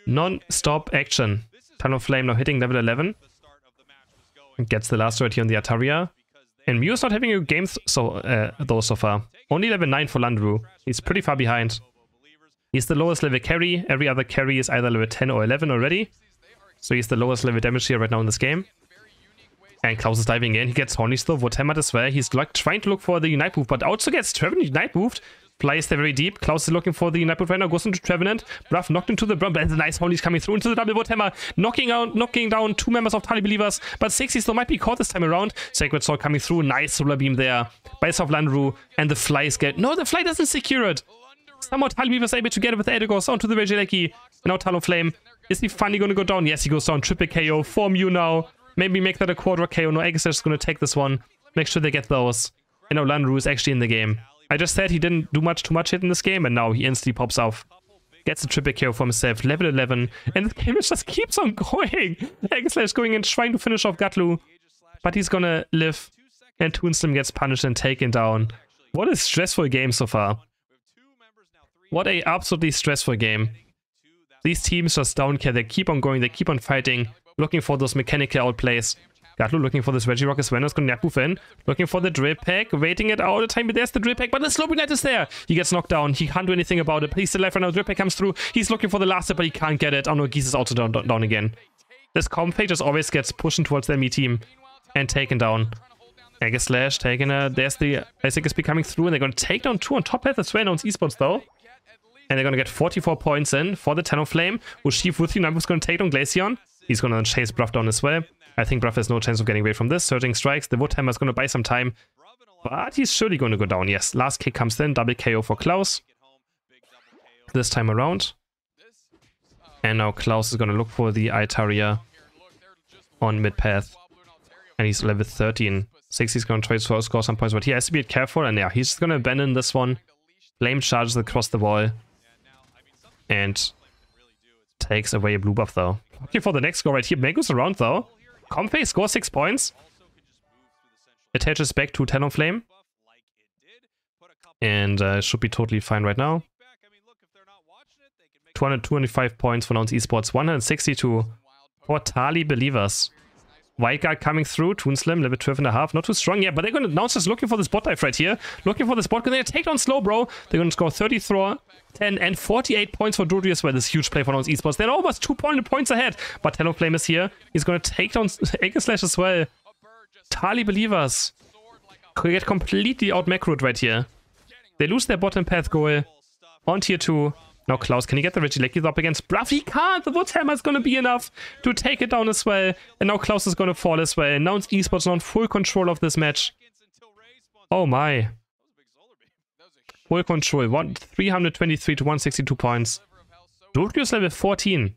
Non-stop action. Talonflame now hitting level 11. Gets the last word here on the Ataria. And Mew's not having a game though so far. Only level 9 for Landru. He's pretty far behind. He's the lowest level carry. Every other carry is either level 10 or 11 already. So he's the lowest level damage here right now in this game. And Klaus is diving in. He gets Hornies though. Woodhammered as well. He's like trying to look for the Unite move, but also gets Trevenant Unite moved. Flies there very deep. Klaus is looking for the Unite move right now. Goes into Trevenant. Ruff knocked into the Brum. There's a nice Hornies coming through into the double Woodhammer. Knocking down 2 members of Tali believers. But 60 still might be caught this time around. Sacred Sword coming through. Nice Solar Beam there. Bites off Landru. And the Flies get... No, the Fly doesn't secure it. Somehow Talibobo was able to get it with Aeos onto the Regieleki. And now Talonflame. Is he finally going to go down? Yes, he goes down. Triple KO for Mew now. Maybe make that a quadra KO. No, Aeos is going to take this one. Make sure they get those. And now Landru is actually in the game. I just said he didn't do too much hit in this game. And now he instantly pops off. Gets a triple KO for himself. Level 11. And the game just keeps on going. Aeos is going in trying to finish off Gatlu. But he's going to live. And Toonslim gets punished and taken down. What a stressful game so far. What a absolutely stressful game. These teams just don't care. They keep on going. They keep on fighting. Looking for those mechanical outplays. Gatlu looking for this Regirock as well. It's going to move in. Looking for the Drill Pack. Waiting it out. The time there's the Drill Pack. But the Sloping Knight is there. He gets knocked down. He can't do anything about it. But he's still alive right now. Drill Pack comes through. He's looking for the last hit, but he can't get it. Oh no, Geese is also down again. This Comfey just always gets pushed towards the enemy team. And taken down. Aeos Slash taken a... There's the Basic SP coming through. And they're going to take down 2 on top path as well. Nouns Esports though. And they're going to get 44 points in for the Talonflame. Urshifu with Unite is going to take down Glaceon. He's going to chase Bruff down as well. I think Bruff has no chance of getting away from this. Surging Strikes. The Woodhammer is going to buy some time. But he's surely going to go down. Yes, last kick comes in. Double KO for Klaus. This time around. And now Klaus is going to look for the Altaria on mid path. And he's level 13. 60 is going to try to score some points, but he has to be careful. And yeah, he's just going to abandon this one. Flame charges across the wall. And takes away a blue buff though. Okay, for the next score right here. Meg goes around though. Comfey scores 6 points. Attaches back to Talonflame. And should be totally fine right now. 225 points for Nouns Esports. 162 for Tali Believers. Wildcard coming through. Toonslim, level 12.5. Not too strong yet, but they're going to Nouns just looking for the spot dive right here. Looking for the spot. They're going to take down Slowbro. They're going to score 33, 10, and 48 points for Doodry as well. This huge play for Nouns Esports. They're almost 2 points ahead. But Talonflame is here. He's going to take down Aeos as well. Tali Believers could get completely out macroed right here. They lose their bottom path goal on tier 2. Now Klaus, can he get the Regilecki up against Bruff? He can't! The Woodhammer is going to be enough to take it down as well. And now Klaus is going to fall as well. Nouns Esports now in full control of this match. Oh my. Full control. 323 to 162 points. Dokyu's level 14.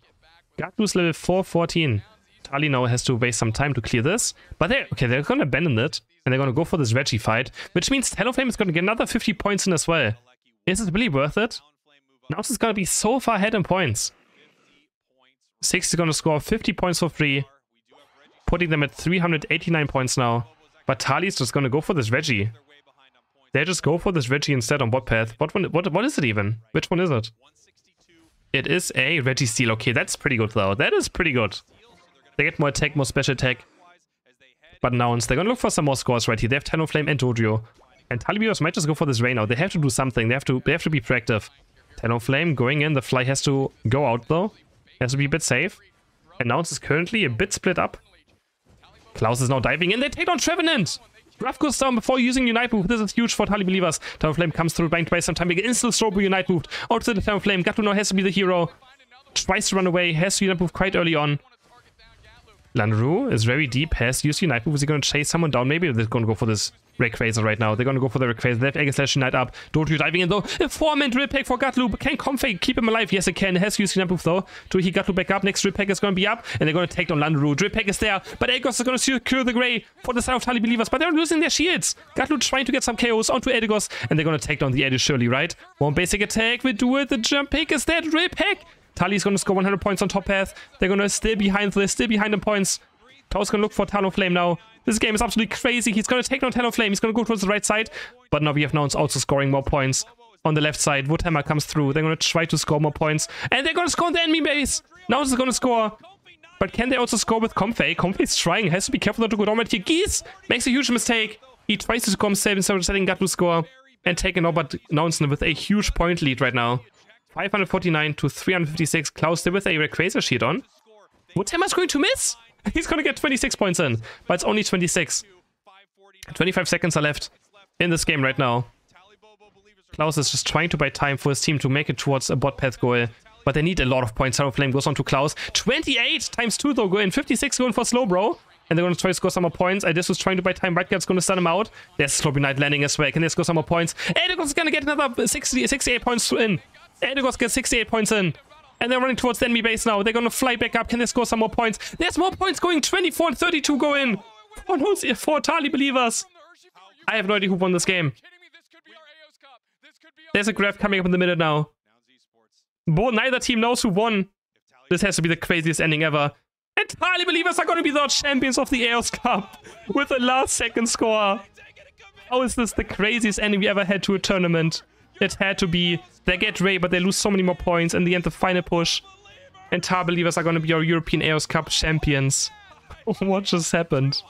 Gatlu's level 414. Tali now has to waste some time to clear this. But they're going to abandon it. And they're going to go for this Reggie fight. Which means Talonflame is going to get another 50 points in as well. Is it really worth it? Now this is going to be so far ahead in points. 6 is going to score 50 points for free. Putting them at 389 points now. But Tali is just going to go for this Reggie. They just go for this Reggie instead on bot path. What is it even? Which one is it? It is a Reggie steal. Okay, that's pretty good though. That is pretty good. They get more attack, more special attack. But Nouns, they're going to look for some more scores right here. They have Talonflame and Dodrio. And Talibios might just go for this Ray now. They have to do something. They have to be proactive. Talonflame going in. The fly has to go out though. Has to be a bit safe. And Nouns is currently a bit split up. Klaus is now diving in. They take down Trevenant. Ruff goes down before using Unite Move. This is huge for Tali Believers. Talonflame comes through, trying to buy some time. We get instant Strobo Unite Moved. Out to the Talonflame. Gatlu now has to be the hero. Tries to run away. Has to Unite Move quite early on. Lanru is very deep. Has used Unite Move. Is he going to chase someone down? Maybe they're going to go for this Rayquaza right now. They're going to go for the Rayquaza. They have Aegislash Unite up. Dodrio diving in though. A 4-man Drill Peck for Gatlu. But can Comfey keep him alive? Yes, it can. It has used Unite Move though. To he Gatlu back up. Next Drill Peck is going to be up. And they're going to take down Lanru. Drill Peck is there. But Aegislash is going to secure the Grey for the side of Tali Believers. But they're losing their shields. Gatlu trying to get some KOs onto Aegislash. And they're going to take down the Aegislash surely, right? One basic attack. We do it. The jump pick is there. Drill Peck. Tali's going to score 100 points on top path. They're going to stay behind. They're still behind in points. Klaus going to look for Talonflame now. This game is absolutely crazy. He's going to take down Talonflame. He's going to go towards the right side. But now we have Nouns also scoring more points on the left side. Woodhammer comes through. They're going to try to score more points. And they're going to score on the enemy base. Nouns is going to score. But can they also score with Comfey? Comfey's trying. Has to be careful not to go down right here. Geese makes a huge mistake. He tries to score himself instead of letting Gatlu score. And taken over Nouns with a huge point lead right now. 549 to 356. Klaus still with a Rayquaza sheet on. Woodhammer's going to miss. He's going to get 26 points in, but it's only 26. 25 seconds are left in this game right now. Klaus is just trying to buy time for his team to make it towards a bot path goal, but they need a lot of points. Talonflame goes on to Klaus. 28 times 2 though, going 56 going for Slowbro. And they're going to try to score some more points. Aeos was trying to buy time. Whiteguard's going to stun him out. There's Slowbro Knight landing as well. Can they score some more points? Aeos is going to get another 68 points in. Aeos gets 68 points in. And they're running towards the enemy base now. They're going to fly back up. Can they score some more points? There's more points going. 24 and 32 go in. For Tali Believers. I have no idea who won this game. There's a graph coming up in the middle now. Neither team knows who won. This has to be the craziest ending ever. And Tali Believers are going to be the champions of the Aeos Cup with the last second score. How is this the craziest ending we ever had to a tournament? It had to be. They get Ray, but they lose so many more points. In the end, the final push. And Tali Believers are going to be our European Aeos Cup champions. What just happened?